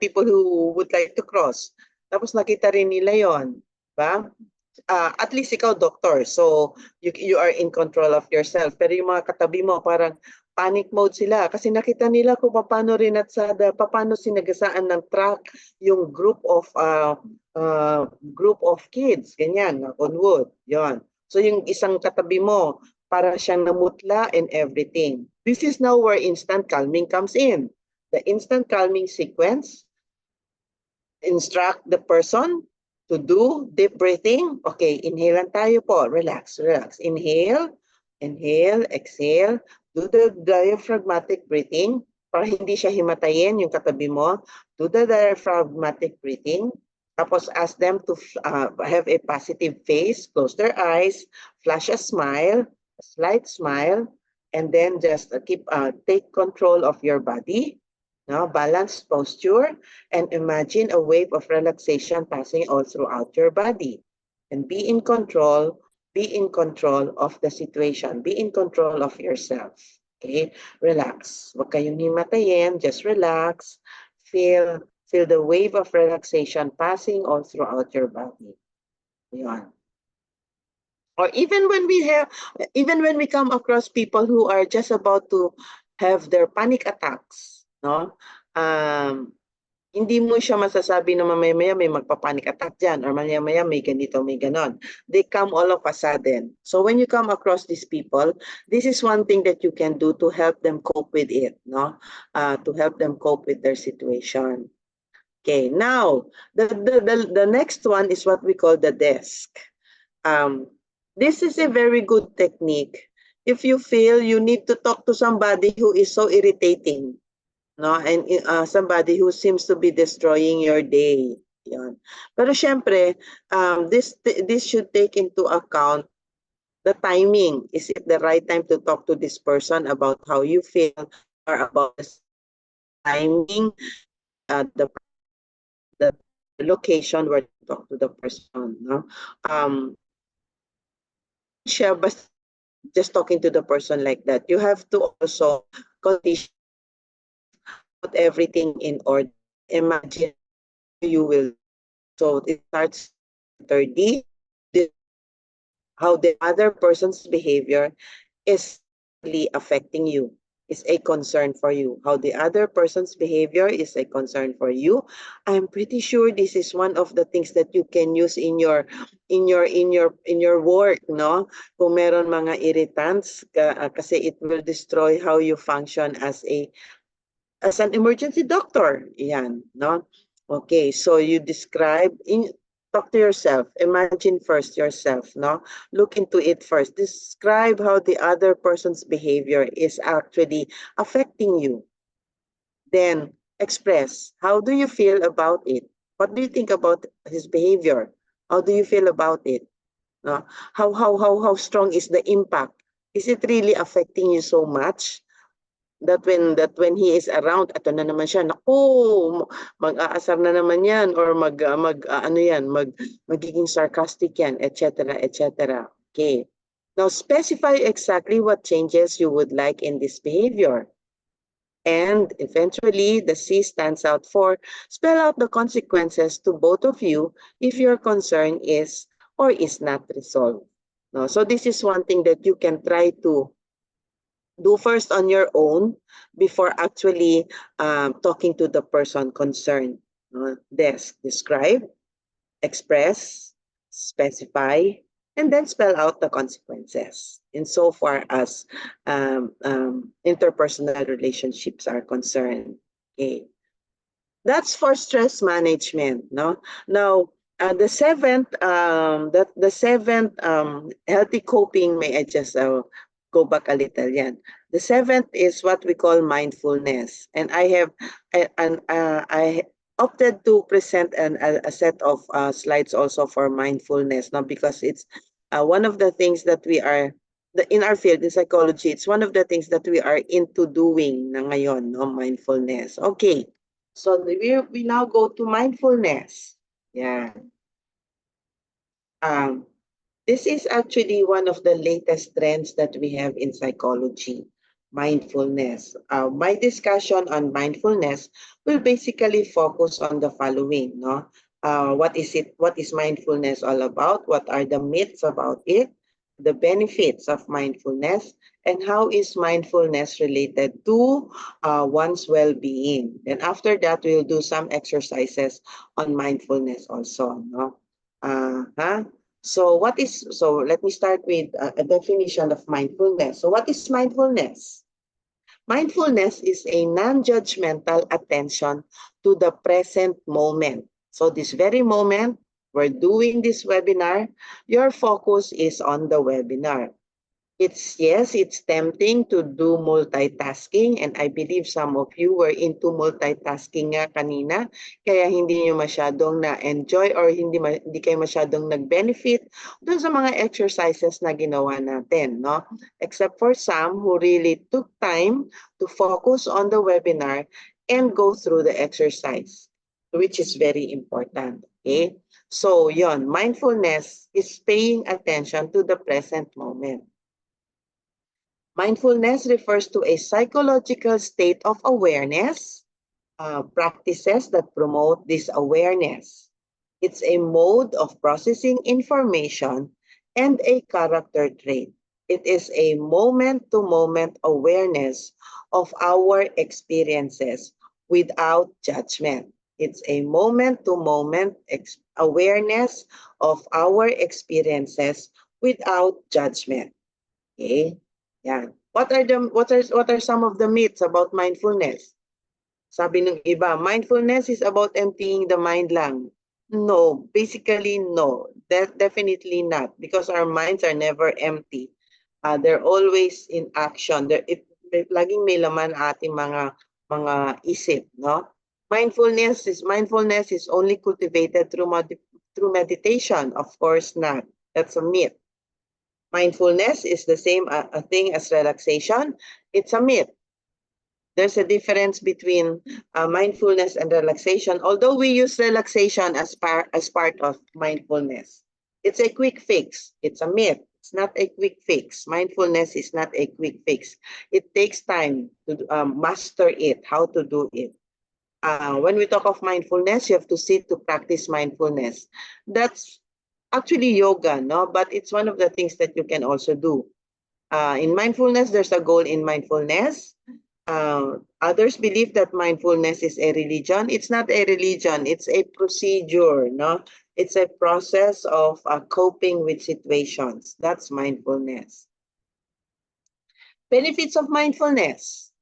people who would like to cross. Tapos nakita rin nila yon, ba? At least ikaw doctor, so you are in control of yourself. Pero yung mga katabi mo parang panic mode sila kasi nakita nila kung paano paano sinagasaan ng truck yung group of kids, ganyan, on wood, yon. So yung isang katabi mo para siyang namutla and everything. This is now where instant calming comes in. The instant calming sequence instruct the person to do deep breathing. Okay, inhale lang tayo po. Relax, relax. Inhale, inhale, exhale. Do the diaphragmatic breathing para hindi siya himatayin yung katabi mo. Do the diaphragmatic breathing. Tapos ask them to have a positive face. Close their eyes. Flash a smile, a slight smile. And then just take control of your body. No, balanced posture, and imagine a wave of relaxation passing all throughout your body. And be in control of the situation. Be in control of yourself. Okay? Relax. Huwag kayong himatayin, just relax. Feel the wave of relaxation passing all throughout your body. Yan. Or even when we come across people who are just about to have their panic attacks, no? Hindi mo siya masasabi na mamaya may magpa-panic attack dyan or mamaya may ganito, may ganon. They come all of a sudden. So when you come across these people, this is one thing that you can do to help them cope with it, no? To help them cope with their situation. Okay, now the next one is what we call the desk. This is a very good technique if you feel you need to talk to somebody who is so irritating. No, and somebody who seems to be destroying your day. Yan. Pero syempre, this should take into account the timing. Is it the right time to talk to this person about how you feel or about the timing, the location where to talk to the person? No? Siya, but just talking to the person like that, you have to also condition put everything in order. Imagine you will. So it starts 30. How the other person's behavior is really affecting you, is a concern for you. How the other person's behavior is a concern for you. I'm pretty sure this is one of the things that you can use in your work, no? Kung meron mga irritants, kasi it will destroy how you function as an emergency doctor. Yan, no? Okay, so you talk to yourself. Imagine first yourself, no? Look into it first. Describe how the other person's behavior is actually affecting you. Then express, how do you feel about it? What do you think about his behavior? How do you feel about it? No? How strong is the impact? Is it really affecting you so much that when he is around, ato na naman siya, naku, mag-aasar na naman yan, or magiging sarcastic yan, etc., etc. Okay. Now, specify exactly what changes you would like in this behavior. And eventually, the C stands out for spell out the consequences to both of you if your concern is or is not resolved. No? So this is one thing that you can try to do first on your own before actually talking to the person concerned. Describe, express, specify, and then spell out the consequences insofar as interpersonal relationships are concerned. Okay. That's for stress management. No? Now, The seventh, the seventh healthy coping, may I just go back a little, yan. The seventh is what we call mindfulness. And I opted to present a set of slides also for mindfulness, no? Because it's one of the things that we are, in our field, in psychology, it's one of the things that we are into doing na ngayon, no? Mindfulness. Okay, so we now go to mindfulness. Yeah. This is actually one of the latest trends that we have in psychology, mindfulness. My discussion on mindfulness will basically focus on the following, no? What is it? What is mindfulness all about? What are the myths about it? The benefits of mindfulness, and how is mindfulness related to one's well-being? And after that, we'll do some exercises on mindfulness also, no? So let me start with a definition of mindfulness. So what is mindfulness? Mindfulness is a non-judgmental attention to the present moment. So this very moment, we're doing this webinar, your focus is on the webinar. Yes, it's tempting to do multitasking, and I believe some of you were into multitasking nga kanina, kaya hindi nyo masyadong na-enjoy or hindi kayo masyadong nag-benefit doon sa mga exercises na ginawa natin, no? Except for some who really took time to focus on the webinar and go through the exercise, which is very important, okay? So yon, mindfulness is paying attention to the present moment. Mindfulness refers to a psychological state of awareness, practices that promote this awareness. It's a mode of processing information and a character trait. It is a moment-to-moment awareness of our experiences without judgment. It's a moment-to-moment awareness of our experiences without judgment. Okay? Yan. What are some of the myths about mindfulness? Sabi ng iba, mindfulness is about emptying the mind lang. No, basically no. Definitely not, because our minds are never empty. They're always in action. Laging may laman ating mga isip, no? Mindfulness is only cultivated through meditation. Of course not. That's a myth. Mindfulness is the same a thing as relaxation. It's a myth. There's a difference between mindfulness and relaxation, although we use relaxation as part of mindfulness. It's a quick fix. It's a myth. It's not a quick fix. Mindfulness is not a quick fix. It takes time to master it, how to do it. When we talk of mindfulness, you have to sit to practice mindfulness. That's actually yoga, no? But it's one of the things that you can also do. In mindfulness, there's a goal in mindfulness. Others believe that mindfulness is a religion. It's not a religion. It's a procedure, no? It's a process of coping with situations. That's mindfulness. Benefits of mindfulness.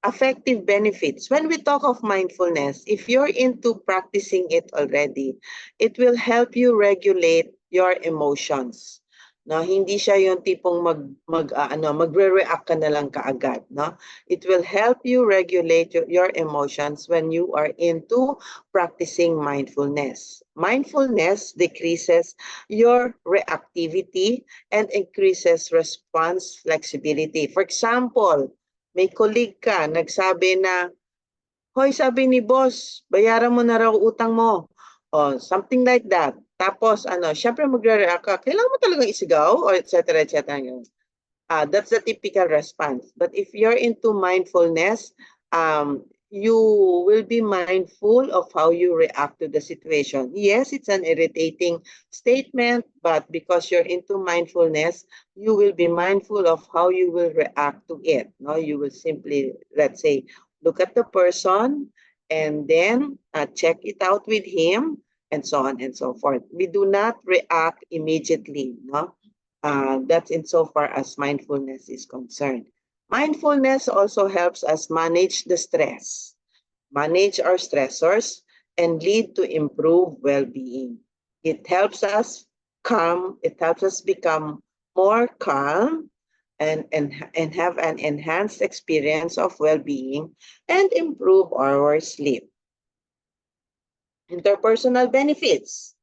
Effective benefits. When we talk of mindfulness, if you're into practicing it already, it will help you regulate your emotions. No, hindi siya yung tipong magre-react ka na lang kaagad, no? It will help you regulate your emotions when you are into practicing mindfulness. Mindfulness decreases your reactivity and increases response flexibility. For example, may colleague ka, nagsabi na, hoy, sabi ni boss, bayaran mo na raw utang mo. O, something like that. Tapos, syempre magre-react ka, kailangan mo talagang isigaw, or etc. That's the typical response. But if you're into mindfulness, you will be mindful of how you react to the situation. Yes, it's an irritating statement, but because you're into mindfulness, you will be mindful of how you will react to it. No, you will simply, let's say, look at the person and then check it out with him, and so on and so forth. We do not react immediately. No, that's insofar as mindfulness is concerned. Mindfulness also helps us manage the stress, manage our stressors, and lead to improved well-being. It helps us become more calm and have an enhanced experience of well-being and improve our sleep. Interpersonal benefits.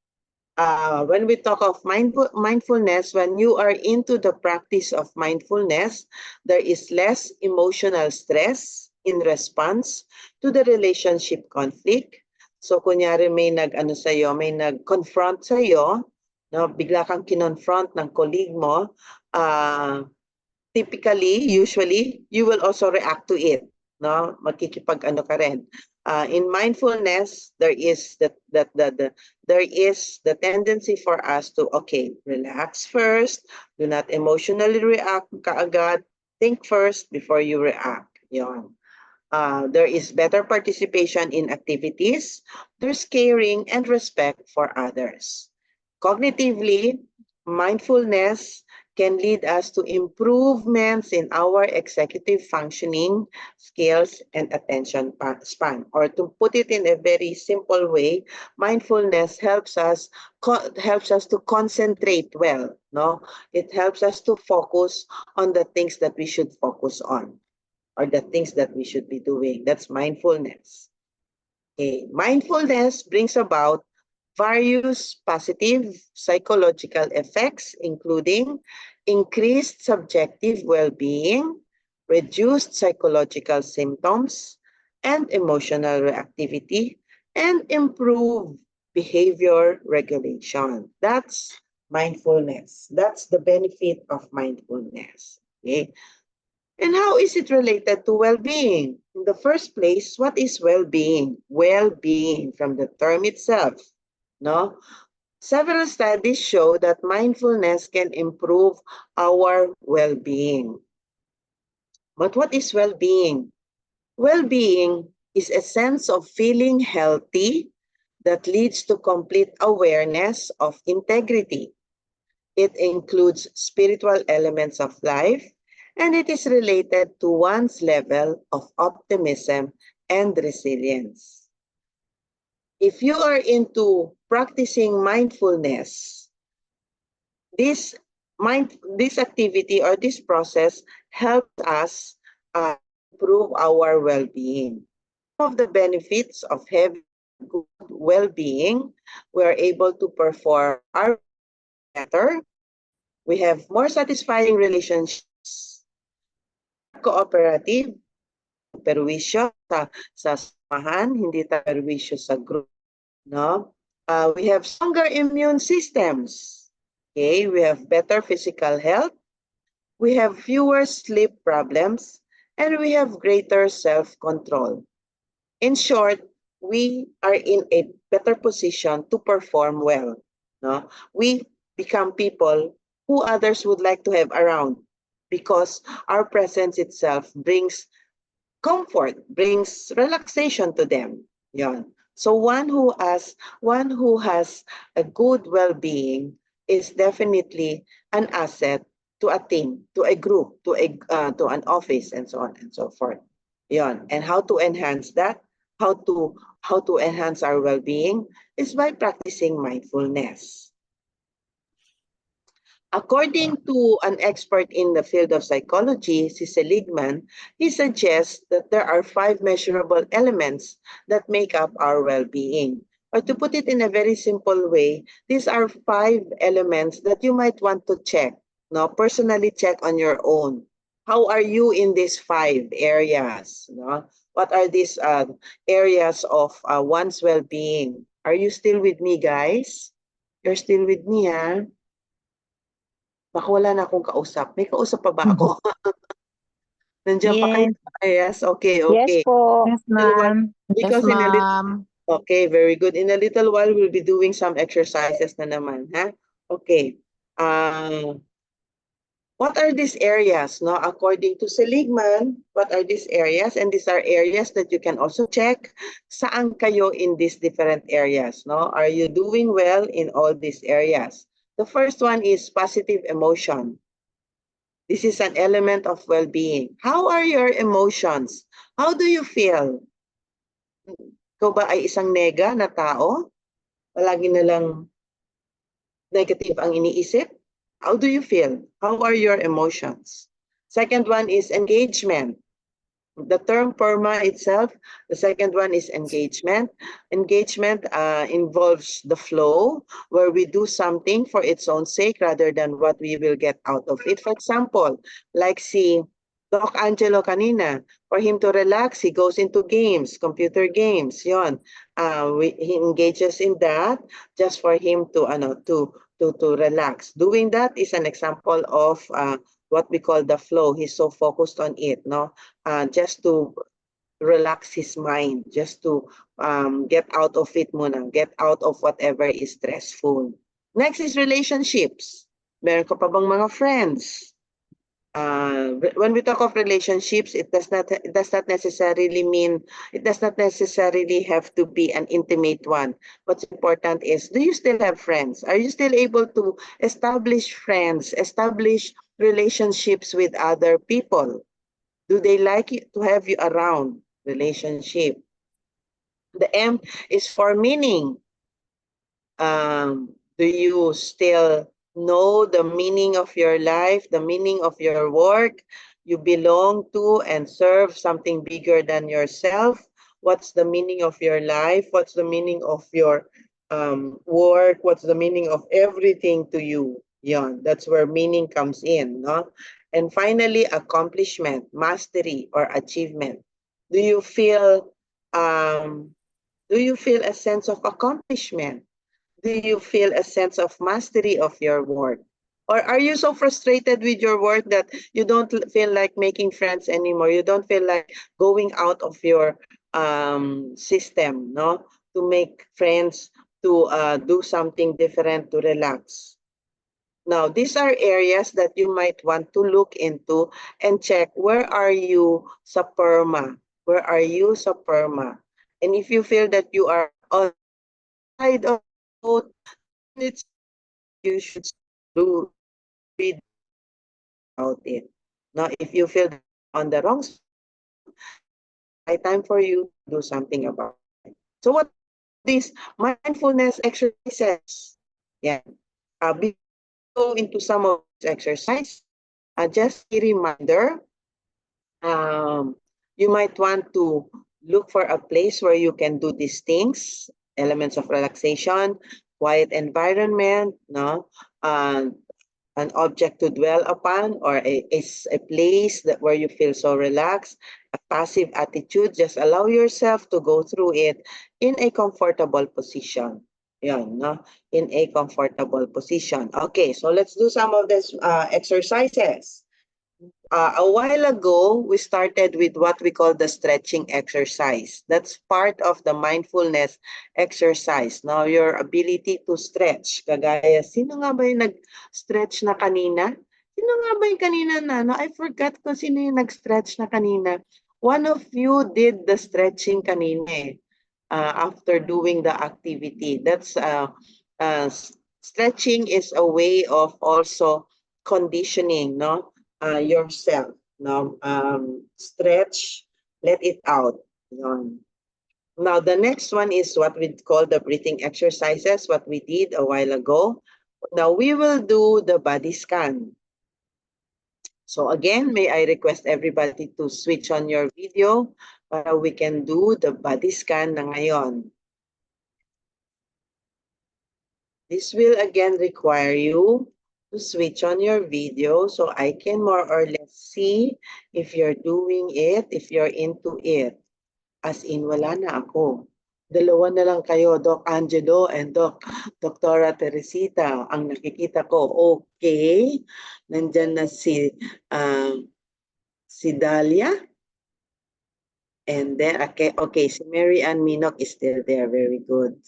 When we talk of mindfulness, when you are into the practice of mindfulness, there is less emotional stress in response to the relationship conflict. So kunyari may may nag-confront sa'yo, no, bigla kang kinonfront ng colleague mo, usually, you will also react to it. No, makikipag-ano ka rin. In mindfulness, there is the tendency for us to, okay, relax first, do not emotionally react kaagad, think first before you react. Yon. There is better participation in activities, there's caring and respect for others. Cognitively, mindfulness can lead us to improvements in our executive functioning skills and attention span. Or to put it in a very simple way, mindfulness helps us to concentrate well. No, it helps us to focus on the things that we should focus on, or the things that we should be doing. That's mindfulness. Okay. Mindfulness brings about various positive psychological effects, including increased subjective well-being, reduced psychological symptoms and emotional reactivity, and improved behavior regulation. That's mindfulness. That's the benefit of mindfulness. Okay. And how is it related to well-being? In the first place, what is well-being? Well-being, from the term itself, no? Several studies show that mindfulness can improve our well-being. But what is well-being? Well-being is a sense of feeling healthy that leads to complete awareness of integrity. It includes spiritual elements of life, and it is related to one's level of optimism and resilience. If you are into practicing mindfulness, this activity or this process helps us improve our well-being. Some of the benefits of having good well-being, we are able to perform our better. We have more satisfying relationships, cooperative, perwisyo sa samahan, hindi tayo perwisyo sa group. No? We have stronger immune systems. Okay, we have better physical health. We have fewer sleep problems, and we have greater self-control. In short, we are in a better position to perform well. No? We become people who others would like to have around, because our presence itself brings comfort, brings relaxation to them. Yon. So one who has a good well-being is definitely an asset to a team, to a group, to an office, and so on and so forth. Yon. And how to enhance that? How to enhance our well-being is by practicing mindfulness. According to an expert in the field of psychology, si Seligman, he suggests that there are 5 measurable elements that make up our well-being. Or to put it in a very simple way, these are 5 elements that you might want to check, no, personally check on your own. How are you in these 5 areas? No? What are these areas of one's well-being? Are you still with me, guys? You're still with me, ha? Baka wala na akong kausap. May kausap pa ba ako? Nandiyan pa kayo? Yes, okay, okay. Yes po. Yes, ma'am. Because in a little, okay, very good. In a little while, we'll be doing some exercises na naman, ha? Okay. What are these areas? No, according to Seligman, what are these areas? And these are areas that you can also check. Saan kayo in these different areas? No, are you doing well in all these areas? The first one is positive emotion. This is an element of well-being. How are your emotions? How do you feel? Ikaw ba ay isang nega na tao? Palagi na lang negative ang iniisip? How do you feel? How are your emotions? Second one is engagement. The term PERMA itself, the second one is engagement. Engagement involves the flow, where we do something for its own sake rather than what we will get out of it. For example, like si Doc Angelo kanina, for him to relax, he goes into games, computer games, yon. He engages in that just for him to relax. Doing that is an example of what we call the flow. He's so focused on it, no? Just to relax his mind, just to get out of it muna, get out of whatever is stressful. Next is relationships. Meron ka pa bang mga friends? When we talk of relationships, it does not necessarily have to be an intimate one. What's important is, do you still have friends? Are you still able to establish friends, establish relationships with other people? Do they like you to have you around? Relationship. The M is for meaning. Do you still know the meaning of your life, the meaning of your work? You belong to and serve something bigger than yourself. What's the meaning of your life? What's the meaning of your work? What's the meaning of everything to you? Yeah, that's where meaning comes in, no? And finally, accomplishment, mastery, or achievement. Do you feel a sense of accomplishment? Do you feel a sense of mastery of your work? Or are you so frustrated with your work that you don't feel like making friends anymore? You don't feel like going out of your system, no? To make friends, to do something different, to relax. Now, these are areas that you might want to look into and check, where are you sa PERMA? Where are you sa PERMA? And if you feel that you are on the side of both, you should read about it. Now, if you feel on the wrong side, it's time for you to do something about it. So what these mindfulness exercises? Yeah. Before we go into some of these exercises, just a reminder, you might want to look for a place where you can do these things, elements of relaxation, quiet environment, no? An object to dwell upon, or a place that where you feel so relaxed, a passive attitude. Just allow yourself to go through it in a comfortable position. Yan, no? In a comfortable position. Okay, so let's do some of these exercises. A while ago, we started with what we call the stretching exercise. That's part of the mindfulness exercise. Now, your ability to stretch. Kagaya, sino nga ba yung nag-stretch na kanina? Sino nga ba yung kanina na? No, I forgot kung sino yung nag-stretch na kanina. One of you did the stretching kanina after doing the activity. That's stretching is a way of also conditioning, no? Yourself, no? Stretch, let it out. Yun. Now, the next one is what we call the breathing exercises, what we did a while ago. Now, we will do the body scan. So again, may I request everybody to switch on your video para we can do the body scan na ngayon. This will again require you to switch on your video so I can more or less see if you're doing it, if you're into it. As in, wala na ako. Dalawa na lang kayo, Doc Angelo and Dr. Teresita, ang nakikita ko. Okay. Nandyan na si Dahlia. And then, okay, si Mary Ann Minok is still there. Very good.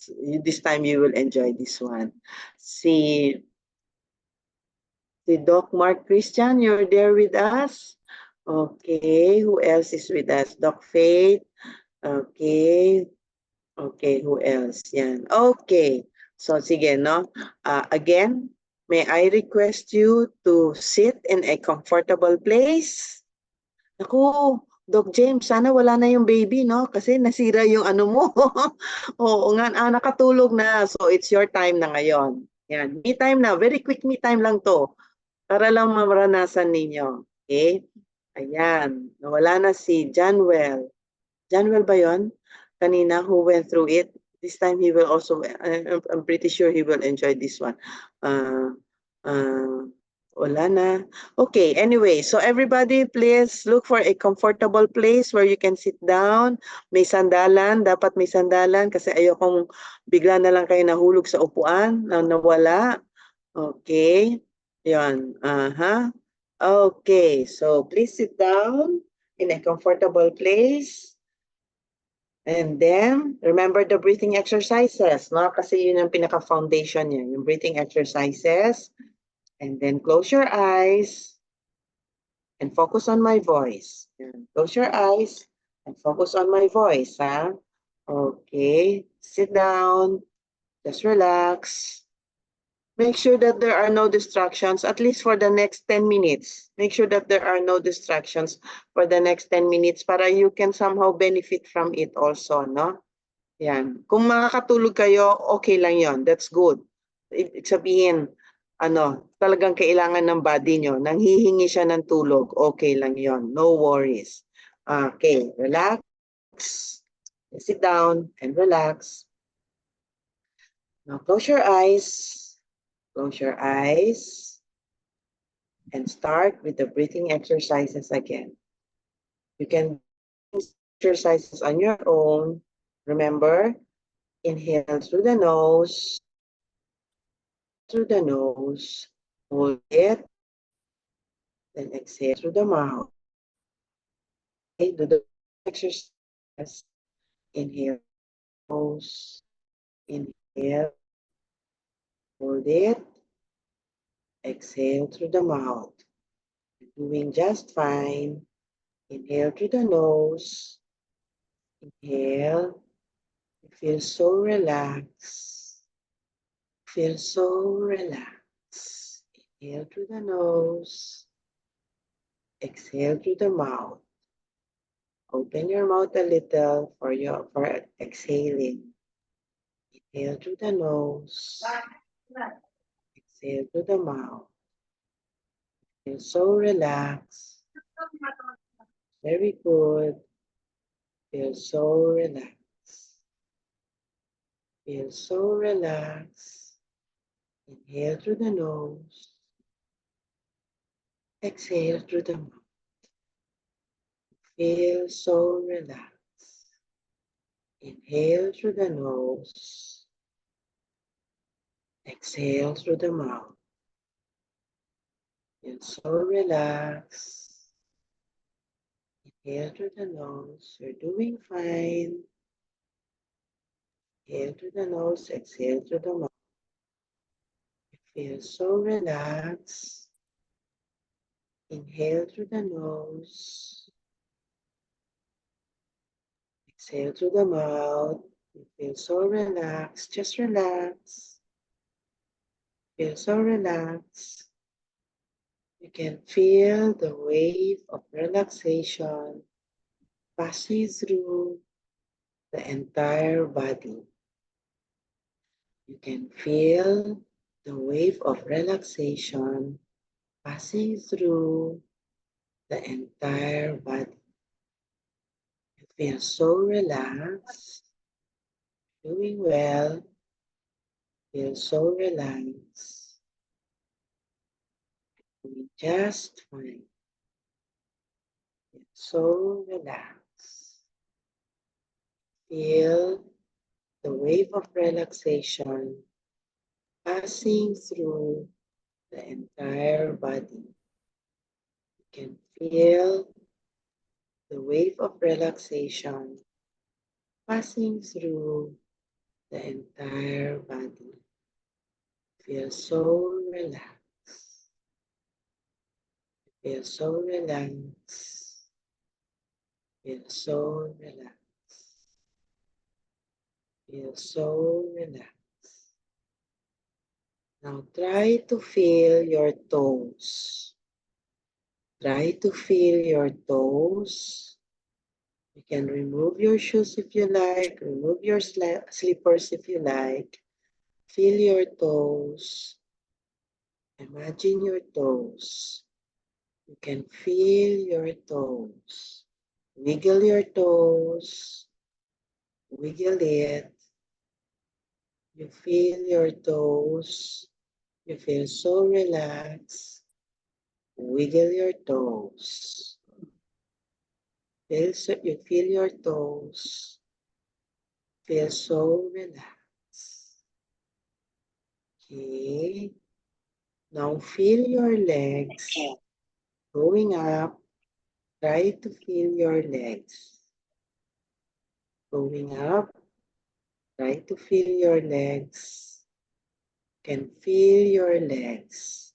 This time you will enjoy this one. Si Doc Mark Christian, you're there with us? Okay, who else is with us? Doc Faith. Okay. Okay, who else? Yan. Okay. So, sige, no? Again, may I request you to sit in a comfortable place? Naku, Doc James, sana wala na yung baby, no? Kasi nasira yung ano mo. Oo nga, nakatulog na. So, it's your time na ngayon. Yan, me time na. Very quick me time lang to. Para lang maranasan ninyo. Okay? Ayan. Nawala na si Janwell. Janwell ba yon? Kanina, who went through it? This time, he will also, I'm pretty sure he will enjoy this one. Wala na. Okay, anyway, so everybody please look for a comfortable place where you can sit down. May sandalan, dapat may sandalan kasi ayokong bigla na lang kayo nahulog sa upuan na nawala. Okay, yan. Okay, so please sit down in a comfortable place. And then, remember the breathing exercises, no? Kasi yun ang pinaka-foundation niya, yung breathing exercises. And then close your eyes and focus on my voice. Yan. Close your eyes and focus on my voice, ha? Okay, sit down, just relax. Make sure that there are no distractions, at least for the next 10 minutes. Make sure that there are no distractions for the next 10 minutes para you can somehow benefit from it also, no? Yan. Kung makakatulog kayo, okay lang yon. That's good. Ibig sabihin, talagang kailangan ng body nyo. Nanghihingi siya ng tulog, okay lang yon. No worries. Okay, relax. Sit down and relax. Now close your eyes. Close your eyes. And start with the breathing exercises again. You can do exercises on your own. Remember, inhale through the nose. Through the nose, hold it, then exhale through the mouth. Okay, do the exercise. Inhale, nose, inhale, hold it, exhale through the mouth. You're doing just fine. Inhale through the nose, inhale, you feel so relaxed. Feel so relaxed. Inhale through the nose, exhale through the mouth. Open your mouth a little for exhaling. Inhale through the nose. Exhale through the mouth. Feel so relaxed. Very good. Feel so relaxed. Feel so relaxed. Inhale through the nose. Exhale through the mouth. Feel so relaxed. Inhale through the nose. Exhale through the mouth. Feel so relaxed. Inhale through the nose. You're doing fine. Inhale through the nose. Exhale through the mouth. You feel so relaxed. Inhale through the nose. Exhale through the mouth. You feel so relaxed. Just relax. Feel so relaxed. You can feel the wave of relaxation passing through the entire body. You can feel the wave of relaxation passing through the entire body. You feel so relaxed, doing well, feel so relaxed, doing just fine. Feel so relaxed. Feel the wave of relaxation passing through the entire body. You can feel the wave of relaxation passing through the entire body. Feel so relaxed. Feel so relaxed. Feel so relaxed. Feel so relaxed. Now try to feel your toes. Try to feel your toes You can remove your shoes if you like, remove your slippers if you like. Feel your toes. Imagine your toes. You can feel your toes. Wiggle your toes. Wiggle it. You feel your toes. You feel so relaxed. Wiggle your toes. You feel your toes. Feel so relaxed. Okay. Now feel your legs going up. Try to feel your legs going up. Try to feel your legs. Can feel your legs.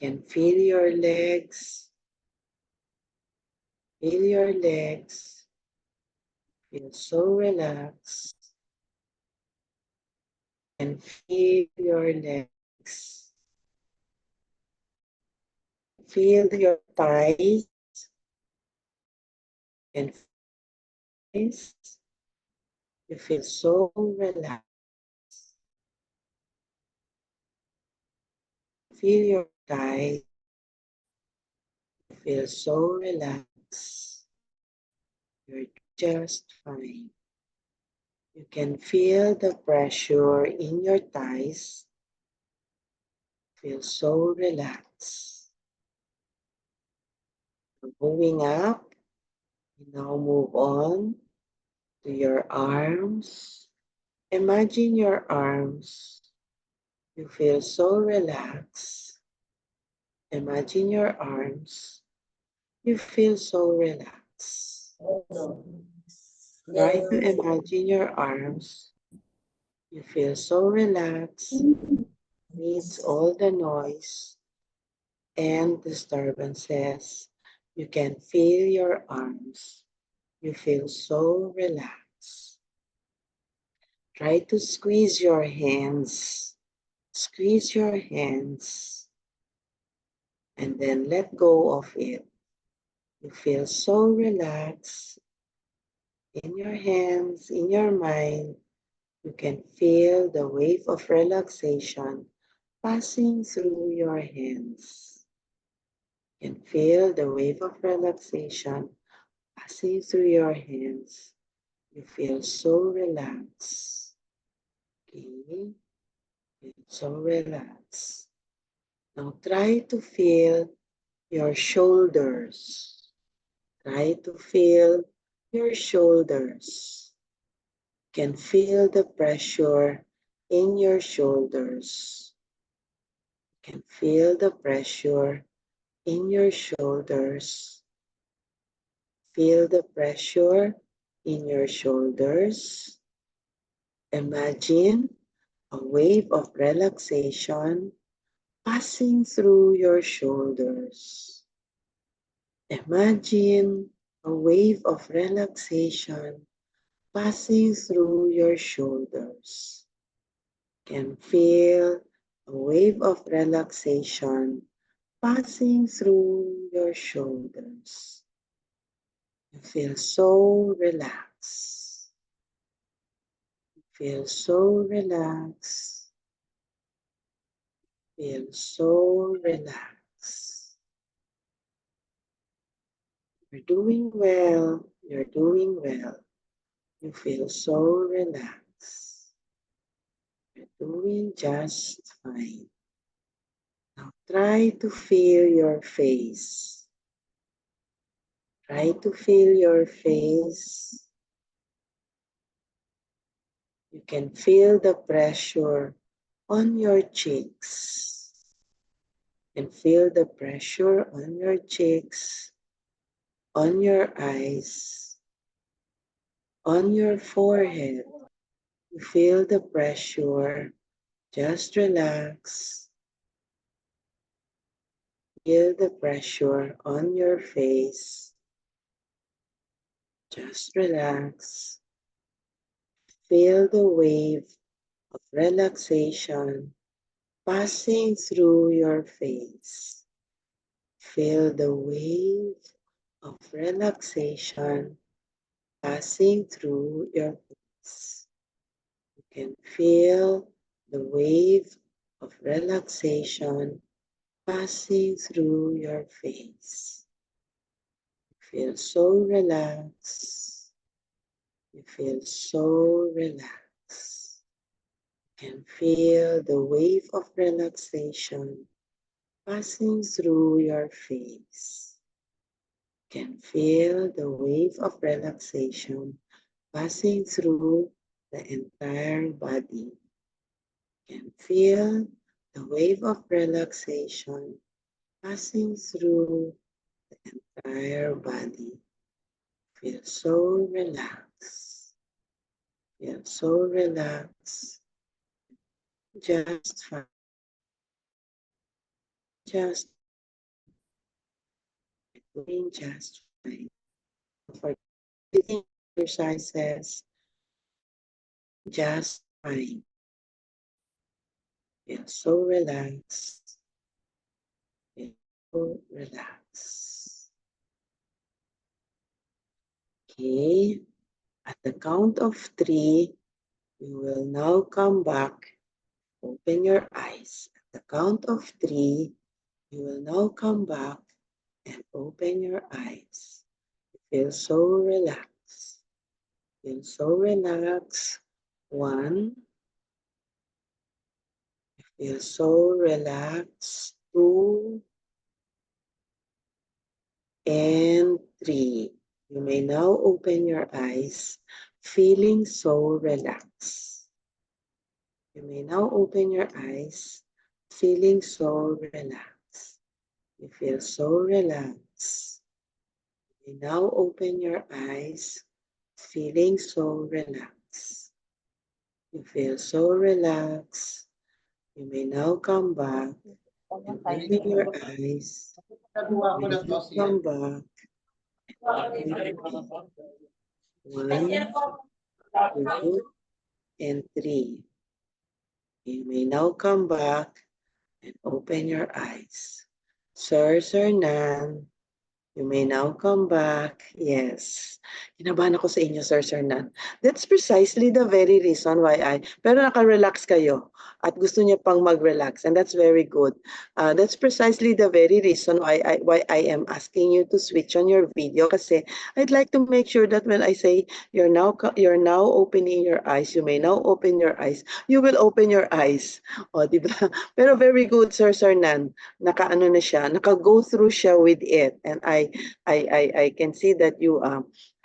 Can feel your legs. Feel your legs. Feel so relaxed. And feel your legs. Feel your thighs. And thighs. You feel so relaxed. Feel your thighs. You feel so relaxed. You're just fine. You can feel the pressure in your thighs. Feel so relaxed. Moving up, you now move on to your arms. Imagine your arms. You feel so relaxed. Imagine your arms. You feel so relaxed. Try to imagine your arms. You feel so relaxed. Needs all the noise and disturbances. You can feel your arms. You feel so relaxed. Try to squeeze your hands. Squeeze your hands. And then let go of it. You feel so relaxed. In your hands, in your mind, you can feel the wave of relaxation passing through your hands. You can feel the wave of relaxation passing through your hands. You feel so relaxed. Okay, feel so relaxed. Now try to feel your shoulders. Try to feel your shoulders. You can feel the pressure in your shoulders. You can feel the pressure in your shoulders. Feel the pressure in your shoulders. Imagine a wave of relaxation passing through your shoulders. Imagine a wave of relaxation passing through your shoulders. You can feel a wave of relaxation passing through your shoulders. You feel so relaxed. You feel so relaxed. Feel so relaxed. You're doing well. You're doing well. You feel so relaxed. You're doing just fine. Now try to feel your face. Try to feel your face. You can feel the pressure on your cheeks. You can feel the pressure on your cheeks, on your eyes, on your forehead. You feel the pressure. Just relax. Feel the pressure on your face. Just relax. Feel the wave of relaxation passing through your face. Feel the wave of relaxation passing through your face. You can feel the wave of relaxation passing through your face. You feel so relaxed. You feel so relaxed. You can feel the wave of relaxation passing through your face. You can feel the wave of relaxation passing through the entire body. You can feel the wave of relaxation passing through the entire body. Feel so relaxed. Feel so relaxed. Just fine. Just doing just fine. For breathing exercises, just fine. Feel so relaxed. Feel so relaxed. Okay. At the count of 3, you will now come back. Open your eyes. At the count of 3, you will now come back and open your eyes. Feel so relaxed. Feel so relaxed. 1. Feel so relaxed. 2 and 3. You may now open your eyes, feeling so relaxed. You may now open your eyes, feeling so relaxed. You feel so relaxed. You may now open your eyes, feeling so relaxed. You feel so relaxed. You may now come back and open your eyes. You may now come back. 1, 2, and 3. You may now come back and open your eyes. Sir Nan, you may now come back. Yes. Kinabahan ako sa inyo, Sir Nan. That's precisely the very reason why pero naka-relax kayo at gusto niya pang mag-relax, and that's very good. That's precisely the very reason why I am asking you to switch on your video, kasi I'd like to make sure that when I say you're now opening your eyes, you may now open your eyes, you will open your eyes. O, di ba? Pero very good, Sir Nan. Naka-ano na siya, naka-go through siya with it, and I can see that you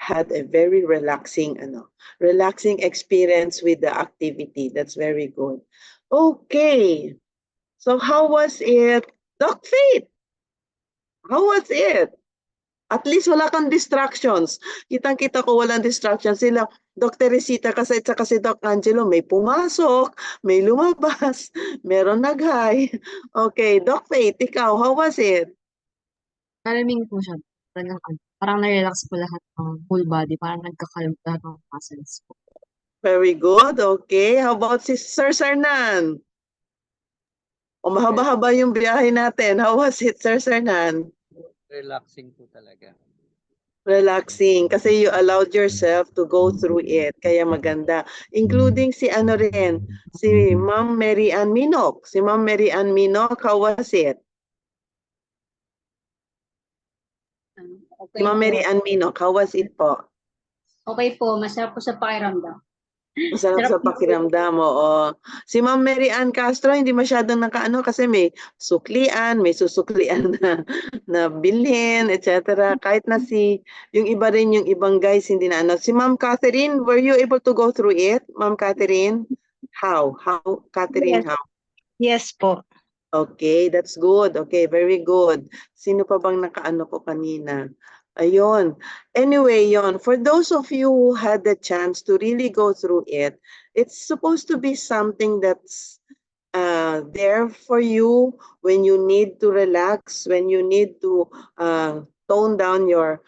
had a very relaxing experience with the activity. That's very good. Okay. So how was it? Doc Faith, how was it? At least wala kang distractions. Kitang-kita ko walang distractions. Sila, Dr. Teresita kasi at si Doc Angelo, may pumasok, may lumabas, meron nag-hi. Okay, Doc Faith, ikaw, how was it? Malamig po siya. Parang na-relax po lahat ng whole body. Parang nagkakalong lahat ng muscles po. Very good. Okay. How about si Sir Sarnan? O mahaba-haba yung biyahe natin. How was it, Sir Sarnan? Relaxing po talaga. Relaxing. Kasi you allowed yourself to go through it. Kaya maganda. Including si ano rin, si Ma'am Mary Ann Minok. Si Ma'am Mary Ann Minok, how was it? Si Okay Ma'am Mary po. Ann Minok, how was it po? Okay po, masarap po sa pakiramdam. Masarap sa Sarap po. pakiramdam, oo. Si Ma'am Mary Ann Castro, hindi masyadong nakaano kasi may suklian, may susuklian na bilhin, etc. Kahit na yung iba rin, yung ibang guys, hindi na ano. Si Ma'am Catherine, were you able to go through it? Ma'am Catherine? How? Catherine, Yes. how? Yes po. Okay, that's good. Okay, very good. Sino pa bang nakaano ko kanina? Ayun. Anyway, yon. For those of you who had the chance to really go through it, it's supposed to be something that's there for you when you need to relax, when you need to tone down your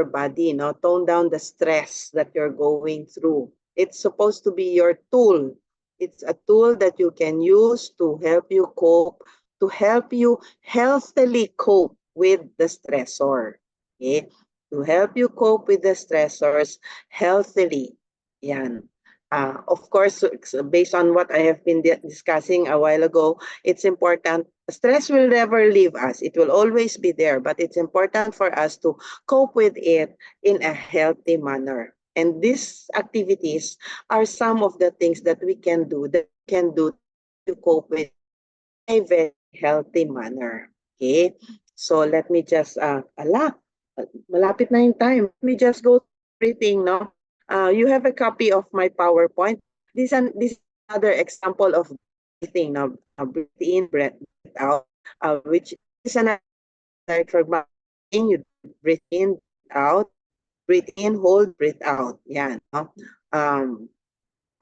body, tone down the stress that you're going through. It's supposed to be your tool. It's a tool that you can use to help you cope, to help you healthily cope with the stressor. Okay? To help you cope with the stressors healthily. Yan. Of course, based on what I have been discussing a while ago, it's important. Stress will never leave us. It will always be there, but it's important for us to cope with it in a healthy manner. And these activities are some of the things that we can do to cope with a very healthy manner. Okay? So let me just, malapit na yung time. Let me just go through everything, no? You have a copy of my PowerPoint. This is another example of breathing, no? Breathe in, breathe out, which is an like for breathing, you breathe in, breathe out, breathe in, hold, breathe out. Yan, no?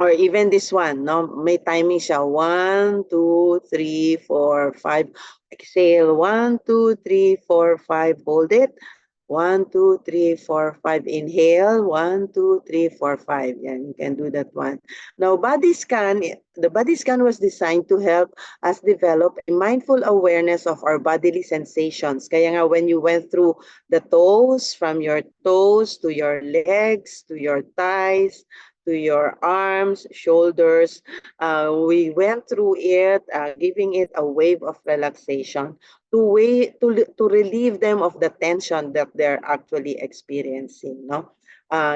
Or even this one, no? May timing siya. 1, 2, 3, 4, 5. Exhale. 1, 2, 3, 4, 5. Hold it. 1, 2, 3, 4, 5. Inhale. 1, 2, 3, 4, 5. Yeah, you can do that one. Now, body scan. The body scan was designed to help us develop a mindful awareness of our bodily sensations. Kaya nga when you went through the toes, from your toes to your legs, to your thighs, to your arms, shoulders. We went through it, giving it a wave of relaxation to relieve them of the tension that they're actually experiencing. No?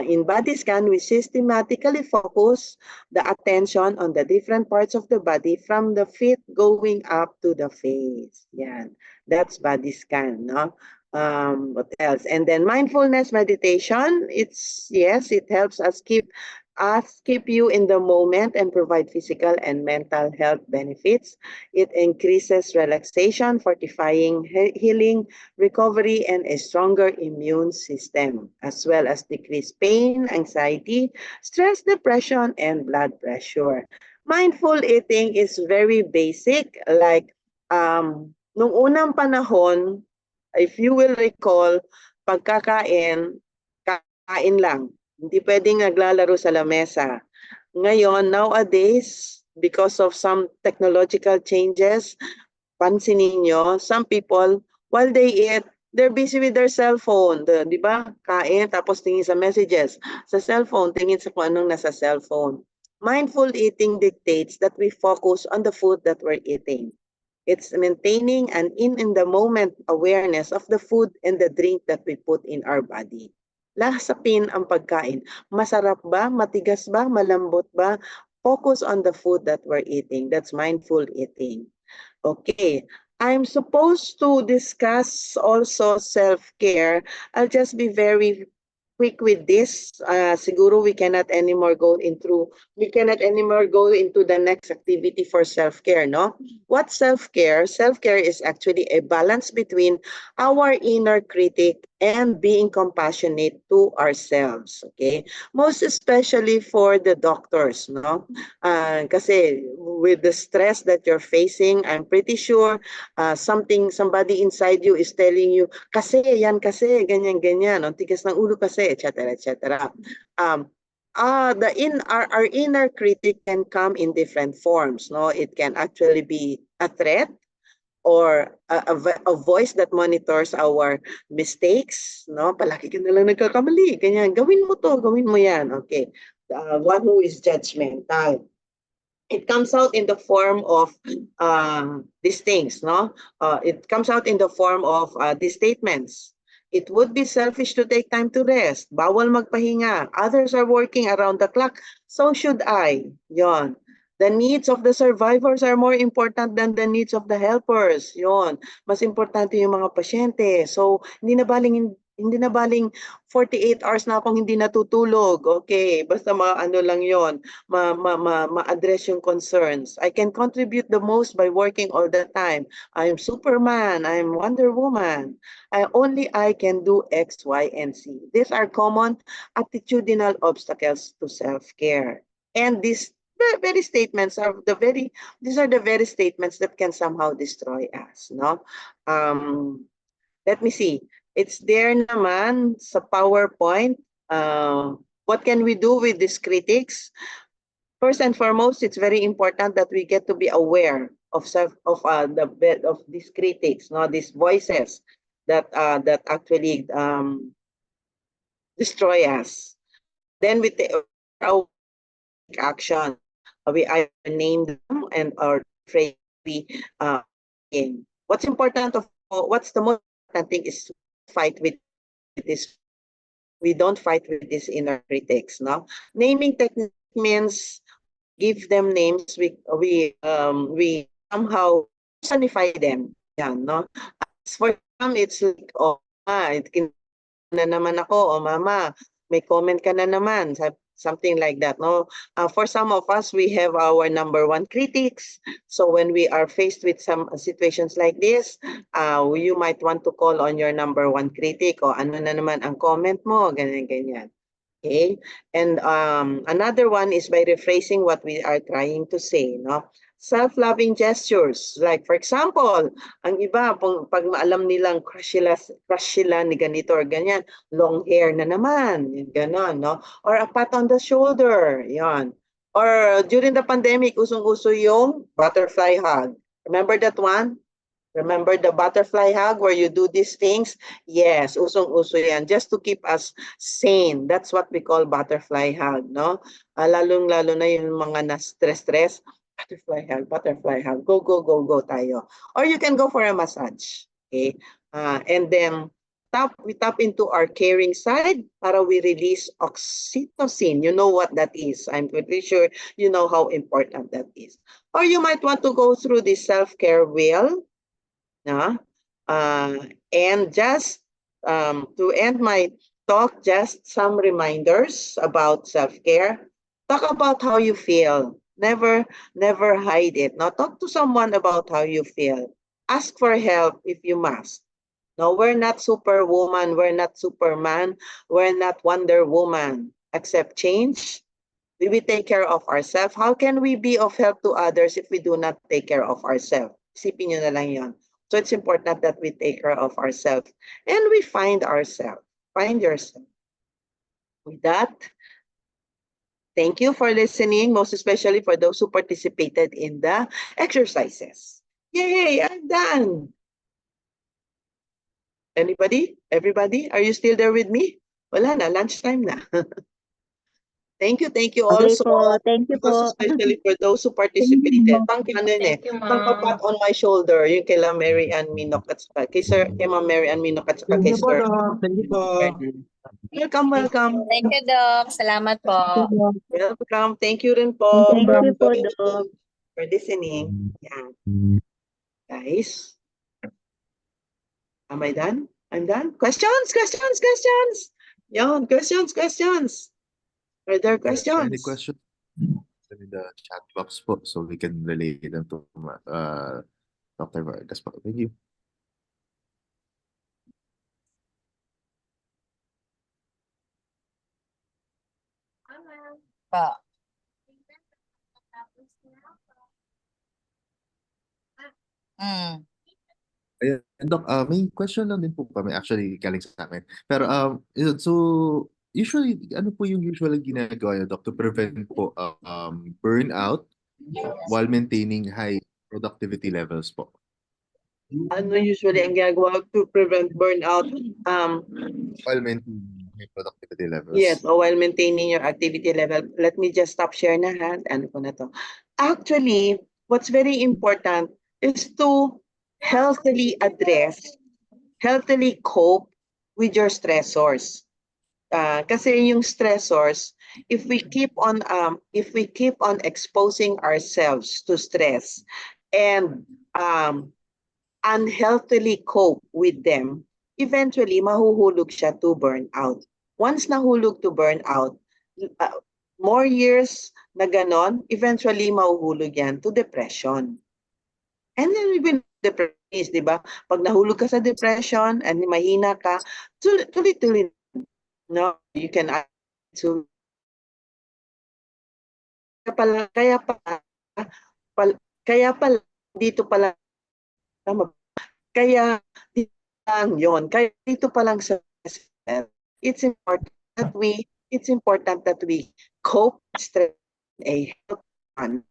In body scan, we systematically focus the attention on the different parts of the body from the feet going up to the face. Yan. That's body scan. No? What else? And then mindfulness meditation, it helps us keep you in the moment and provide physical and mental health benefits. It increases relaxation, fortifying healing, recovery, and a stronger immune system, as well as decrease pain, anxiety, stress, depression, and blood pressure. Mindful eating is very basic, like nung unang panahon, if you will recall, pagkakain, kain lang. Hindi pwedeng naglalaro sa lamesa. Ngayon, nowadays, because of some technological changes, pansinin nyo, some people, while they eat, they're busy with their cell phone. Di ba? Kain, tapos tingin sa messages. Sa cellphone, tingin sa kung anong nasa cellphone. Mindful eating dictates that we focus on the food that we're eating. It's maintaining an in-the-moment awareness of the food and the drink that we put in our body. Lasapin ang pagkain. Masarap ba? Matigas ba? Malambot ba? Focus on the food that we're eating. That's mindful eating. Okay. I'm supposed to discuss also self-care. I'll just be very quick with this. Siguro we cannot anymore go into the next activity for self-care, no? What's self-care? Self-care is actually a balance between our inner critic and being compassionate to ourselves, okay? Most especially for the doctors, no? Kasi with the stress that you're facing, I'm pretty sure somebody inside you is telling you, kasi, yan kasi, ganyan, ang tigas ng ulo kasi, etc., etc. Our inner critic can come in different forms, no? It can actually be a threat, or a voice that monitors our mistakes, no? Palagi ka nalang nagkakamali, ganyan, gawin mo to, gawin mo yan, okay? One who is judgmental. It comes out in the form of these things, no? It comes out in the form of these statements. It would be selfish to take time to rest. Bawal magpahinga. Others are working around the clock. So should I. Yon. The needs of the survivors are more important than the needs of the helpers. Yon. Mas importante yung mga pasyente. So, hindi na baling 48 hours na akong hindi natutulog. Okay, basta ano lang yon, ma-address yung concerns. I can contribute the most by working all the time. I'm Superman, I'm Wonder Woman. Only I can do X, Y, and Z. These are common attitudinal obstacles to self-care. And these very statements are the very statements that can somehow destroy us, no? Let me see. It's there naman sa PowerPoint. What can we do with these critics? First and foremost, it's very important that we get to be aware of these critics, no, these voices. that actually destroy us. Then we take our action. We either name them and or phrase we in. What's what's the most important thing is to fight with this. We don't fight with these inner critics, no? Naming technique means give them names. We somehow personify them. Yan, no? As for some, it's like, oh, na naman ako, o mama, may comment ka na naman, something like that, no? For some of us, we have our number one critics. So when we are faced with some situations like this, you might want to call on your number one critic, o ano na naman ang comment mo, ganyan. Okay? And another one is by rephrasing what we are trying to say, no? Self-loving gestures. Like, for example, ang iba, pag maalam nilang crush sila ni ganito or ganyan, long hair na naman, ganon, no? Or a pat on the shoulder, yan. Or during the pandemic, usong-uso yung butterfly hug. Remember that one? Remember the butterfly hug where you do these things? Yes, usong-uso yan. Just to keep us sane. That's what we call butterfly hug, no? Lalong-lalo na yung mga na-stress. Butterfly hug. Go, go, go, go tayo. Or you can go for a massage. Okay? And then, we tap into our caring side para we release oxytocin. You know what that is. I'm pretty sure you know how important that is. Or you might want to go through the self-care wheel. And just to end my talk, just some reminders about self-care. Talk about how you feel. Never hide it. Now, talk to someone about how you feel. Ask for help if you must. No, we're not Superwoman. We're not Superman. We're not Wonder Woman. Accept change. We will take care of ourselves. How can we be of help to others if we do not take care of ourselves? Isipin nyo na lang yon. So it's important that we take care of ourselves and we find ourselves. Find yourself. With that, thank you for listening, most especially for those who participated in the exercises. Yay, I'm done. Anybody? Everybody? Are you still there with me? Wala na, lunchtime na. Thank you Okay also. po, thank you Most po. especially for those who participated. Thank you, Thank you, ma'am. pat on my shoulder. Yung kay Mary Ann Minok at saka kay Sir, kay Ma'am Mary Ann Minok at saka kay Sir. Thank you po. Welcome. Thank you, Doc. Salamat po. Welcome. Thank you rin po. Thank you po, Doc. For listening. Yan. Guys. Am I done? I'm done. Questions. Yan, questions. Are there questions? Any questions in the chat box po, so we can relay them to Dr. Vargas po. Thank you. Pa. Ayan, Doc, may question lang din po kami, actually galing sa amin. Pero yun, so usually ano po yung usual ginagawa niyo, Doc, to prevent po burnout while maintaining high productivity levels po? Ano usually ang ginagawa to prevent burnout? While maintaining high productivity levels. Yes, or while maintaining your activity level. Let me just stop share na ha. Ano ko na to? Actually, what's very important is to healthily cope with your stressors. Kasi yung stressors, if we keep on exposing ourselves to stress and unhealthily cope with them, eventually mahuhulog siya to burnout. Once nahulog to burnout, more years na ganon, eventually mahuhulog yan to depression. And then even depression is, di ba? Pag nahulog ka sa depression and mahina ka, tuloy-tuloy. No, you can to kaya pala dito pala kaya dito pa lang sa it's important that we cope stress a healthy and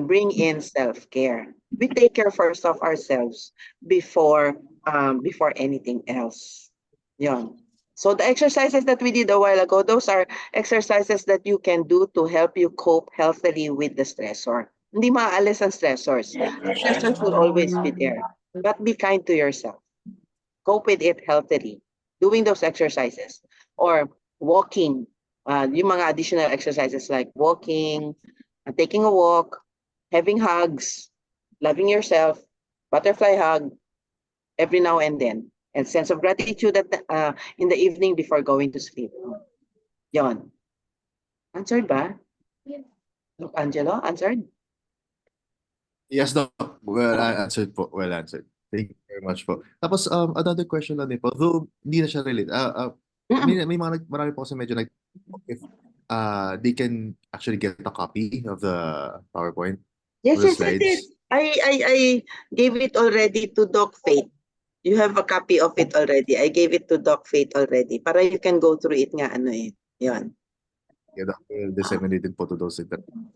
bring in self-care. We take care first of ourselves before before anything else. Yon. So the exercises that we did a while ago, those are exercises that you can do to help you cope healthily with the stressor. Hindi maaalis ang stressors. Stressors will always be there. But be kind to yourself. Cope with it healthily. Doing those exercises. Or walking. Yung mga additional exercises like walking, taking a walk, having hugs, loving yourself, butterfly hug, every now and then. And sense of gratitude in the evening before going to sleep. Yon. Answered ba? Look, Angelo, answered? Yes, Doc. Well answered po. Well answered. Thank you very much po. Tapos, another question lang din po. Though, hindi na siya relate. Marami po kasi medyo if they can actually get a copy of the PowerPoint. Yes, The yes, I did. slides. I gave it already to Doc Faith. You have a copy of it already. I gave it to Doc Faith already. Para you can go through it nga ano eh. Yan. Yeah, Doc will disseminate din po to those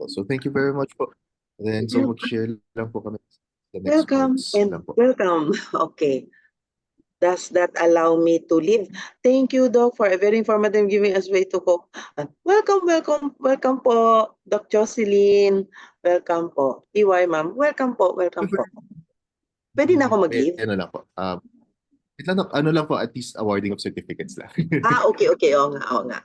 so thank you very much po. And then, so mag-share lang po kami sa next Welcome parts and lang po. welcome. Okay. Does that allow me to leave? Thank you, Doc, for a very informative giving us way to go. Welcome, welcome, welcome po, Doc Jocelyn. Welcome po. EY, ma'am. Welcome po, welcome po. Pwede na ako mag-leave? Ano lang po. Ano lang po, at least awarding of certificates lang. Okay, okay. Oo nga, oo nga.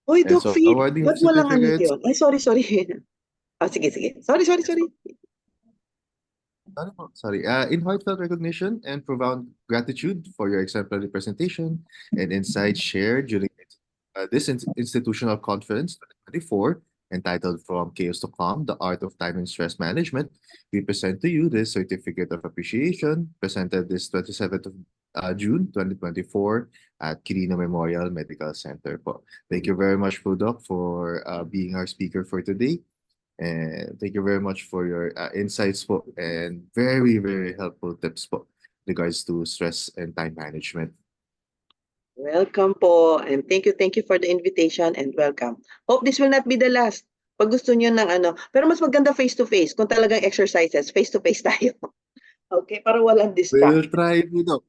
Uy, Yeah, Doc so Faith, awarding ba't walang ano certificates. yun? Ay, sorry. Sige. Sorry. Sorry. In heartfelt recognition and profound gratitude for your exemplary presentation and insights shared during this institutional conference 2024, entitled From Chaos to Calm, The Art of Time and Stress Management, we present to you this certificate of appreciation presented this 27th of June 2024 at Quirino Memorial Medical Center po. Thank you very much po, Doc, for being our speaker for today. And thank you very much for your insights po and very, very helpful tips po regards to stress and time management. Welcome po. And thank you for the invitation and welcome. Hope this will not be the last. Pag gusto nyo ng ano. Pero mas maganda face-to-face. Kung talagang exercises, face-to-face tayo. Okay, para walang distract. We'll try po, Doc.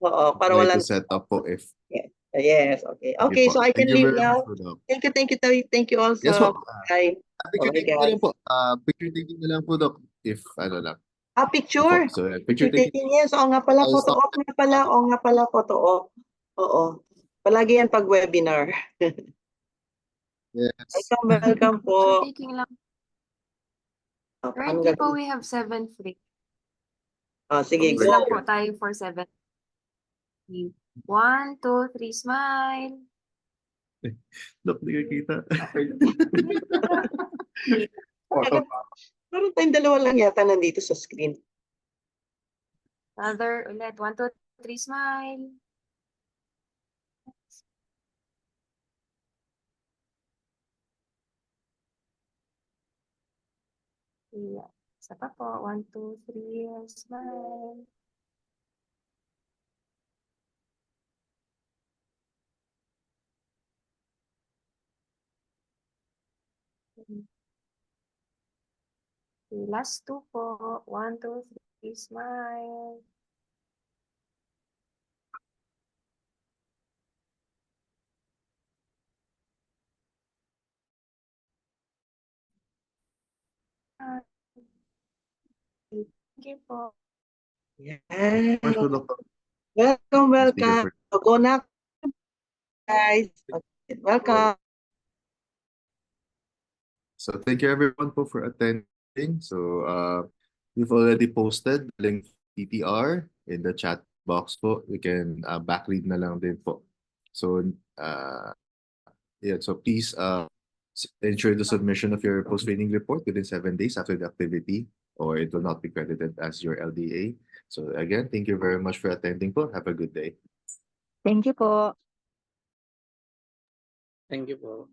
Oo, para Try walang... to set up po if... Yes, okay. Sige Okay, po. so I can Thank you leave very now. much po, Doc. Thank you also. Yes po. Bye. Picture Okay, taking na lang guys. po. Picture taking na lang po, Doc. If ano lang. Picture. So, picture Picture taking. taking, yes. Oo nga pala, I'll photo stop op nga pala. Oo nga pala, photo op. Oo. Palagi yan pag webinar. Yes. Welcome po. Taking lang. Paano Currently po, gagawin? we have 7 free. Sige, Quiz go. lang po tayo for 7. 1, 2, 3, smile. Doc, hindi kita. Parang tayong dalawa lang yata nandito sa screen. Other ulit. 1, 2, 3, smile. Yeah. Isa pa po. 1, 2, 3, smile. Okay, last 2 po. 1, 2, 3, smile. Thank you po. Yes. Much po, Doc. Welcome. Speaker for- Go na, guys. Okay. Welcome. So thank you everyone po for attending. So we've already posted the link PPR in the chat box po. You can backread na lang din po. So yeah, so please ensure the submission of your post-training report within 7 days after the activity, or it will not be credited as your LDA. So again, thank you very much for attending po. Have a good day. Thank you po. Thank you po.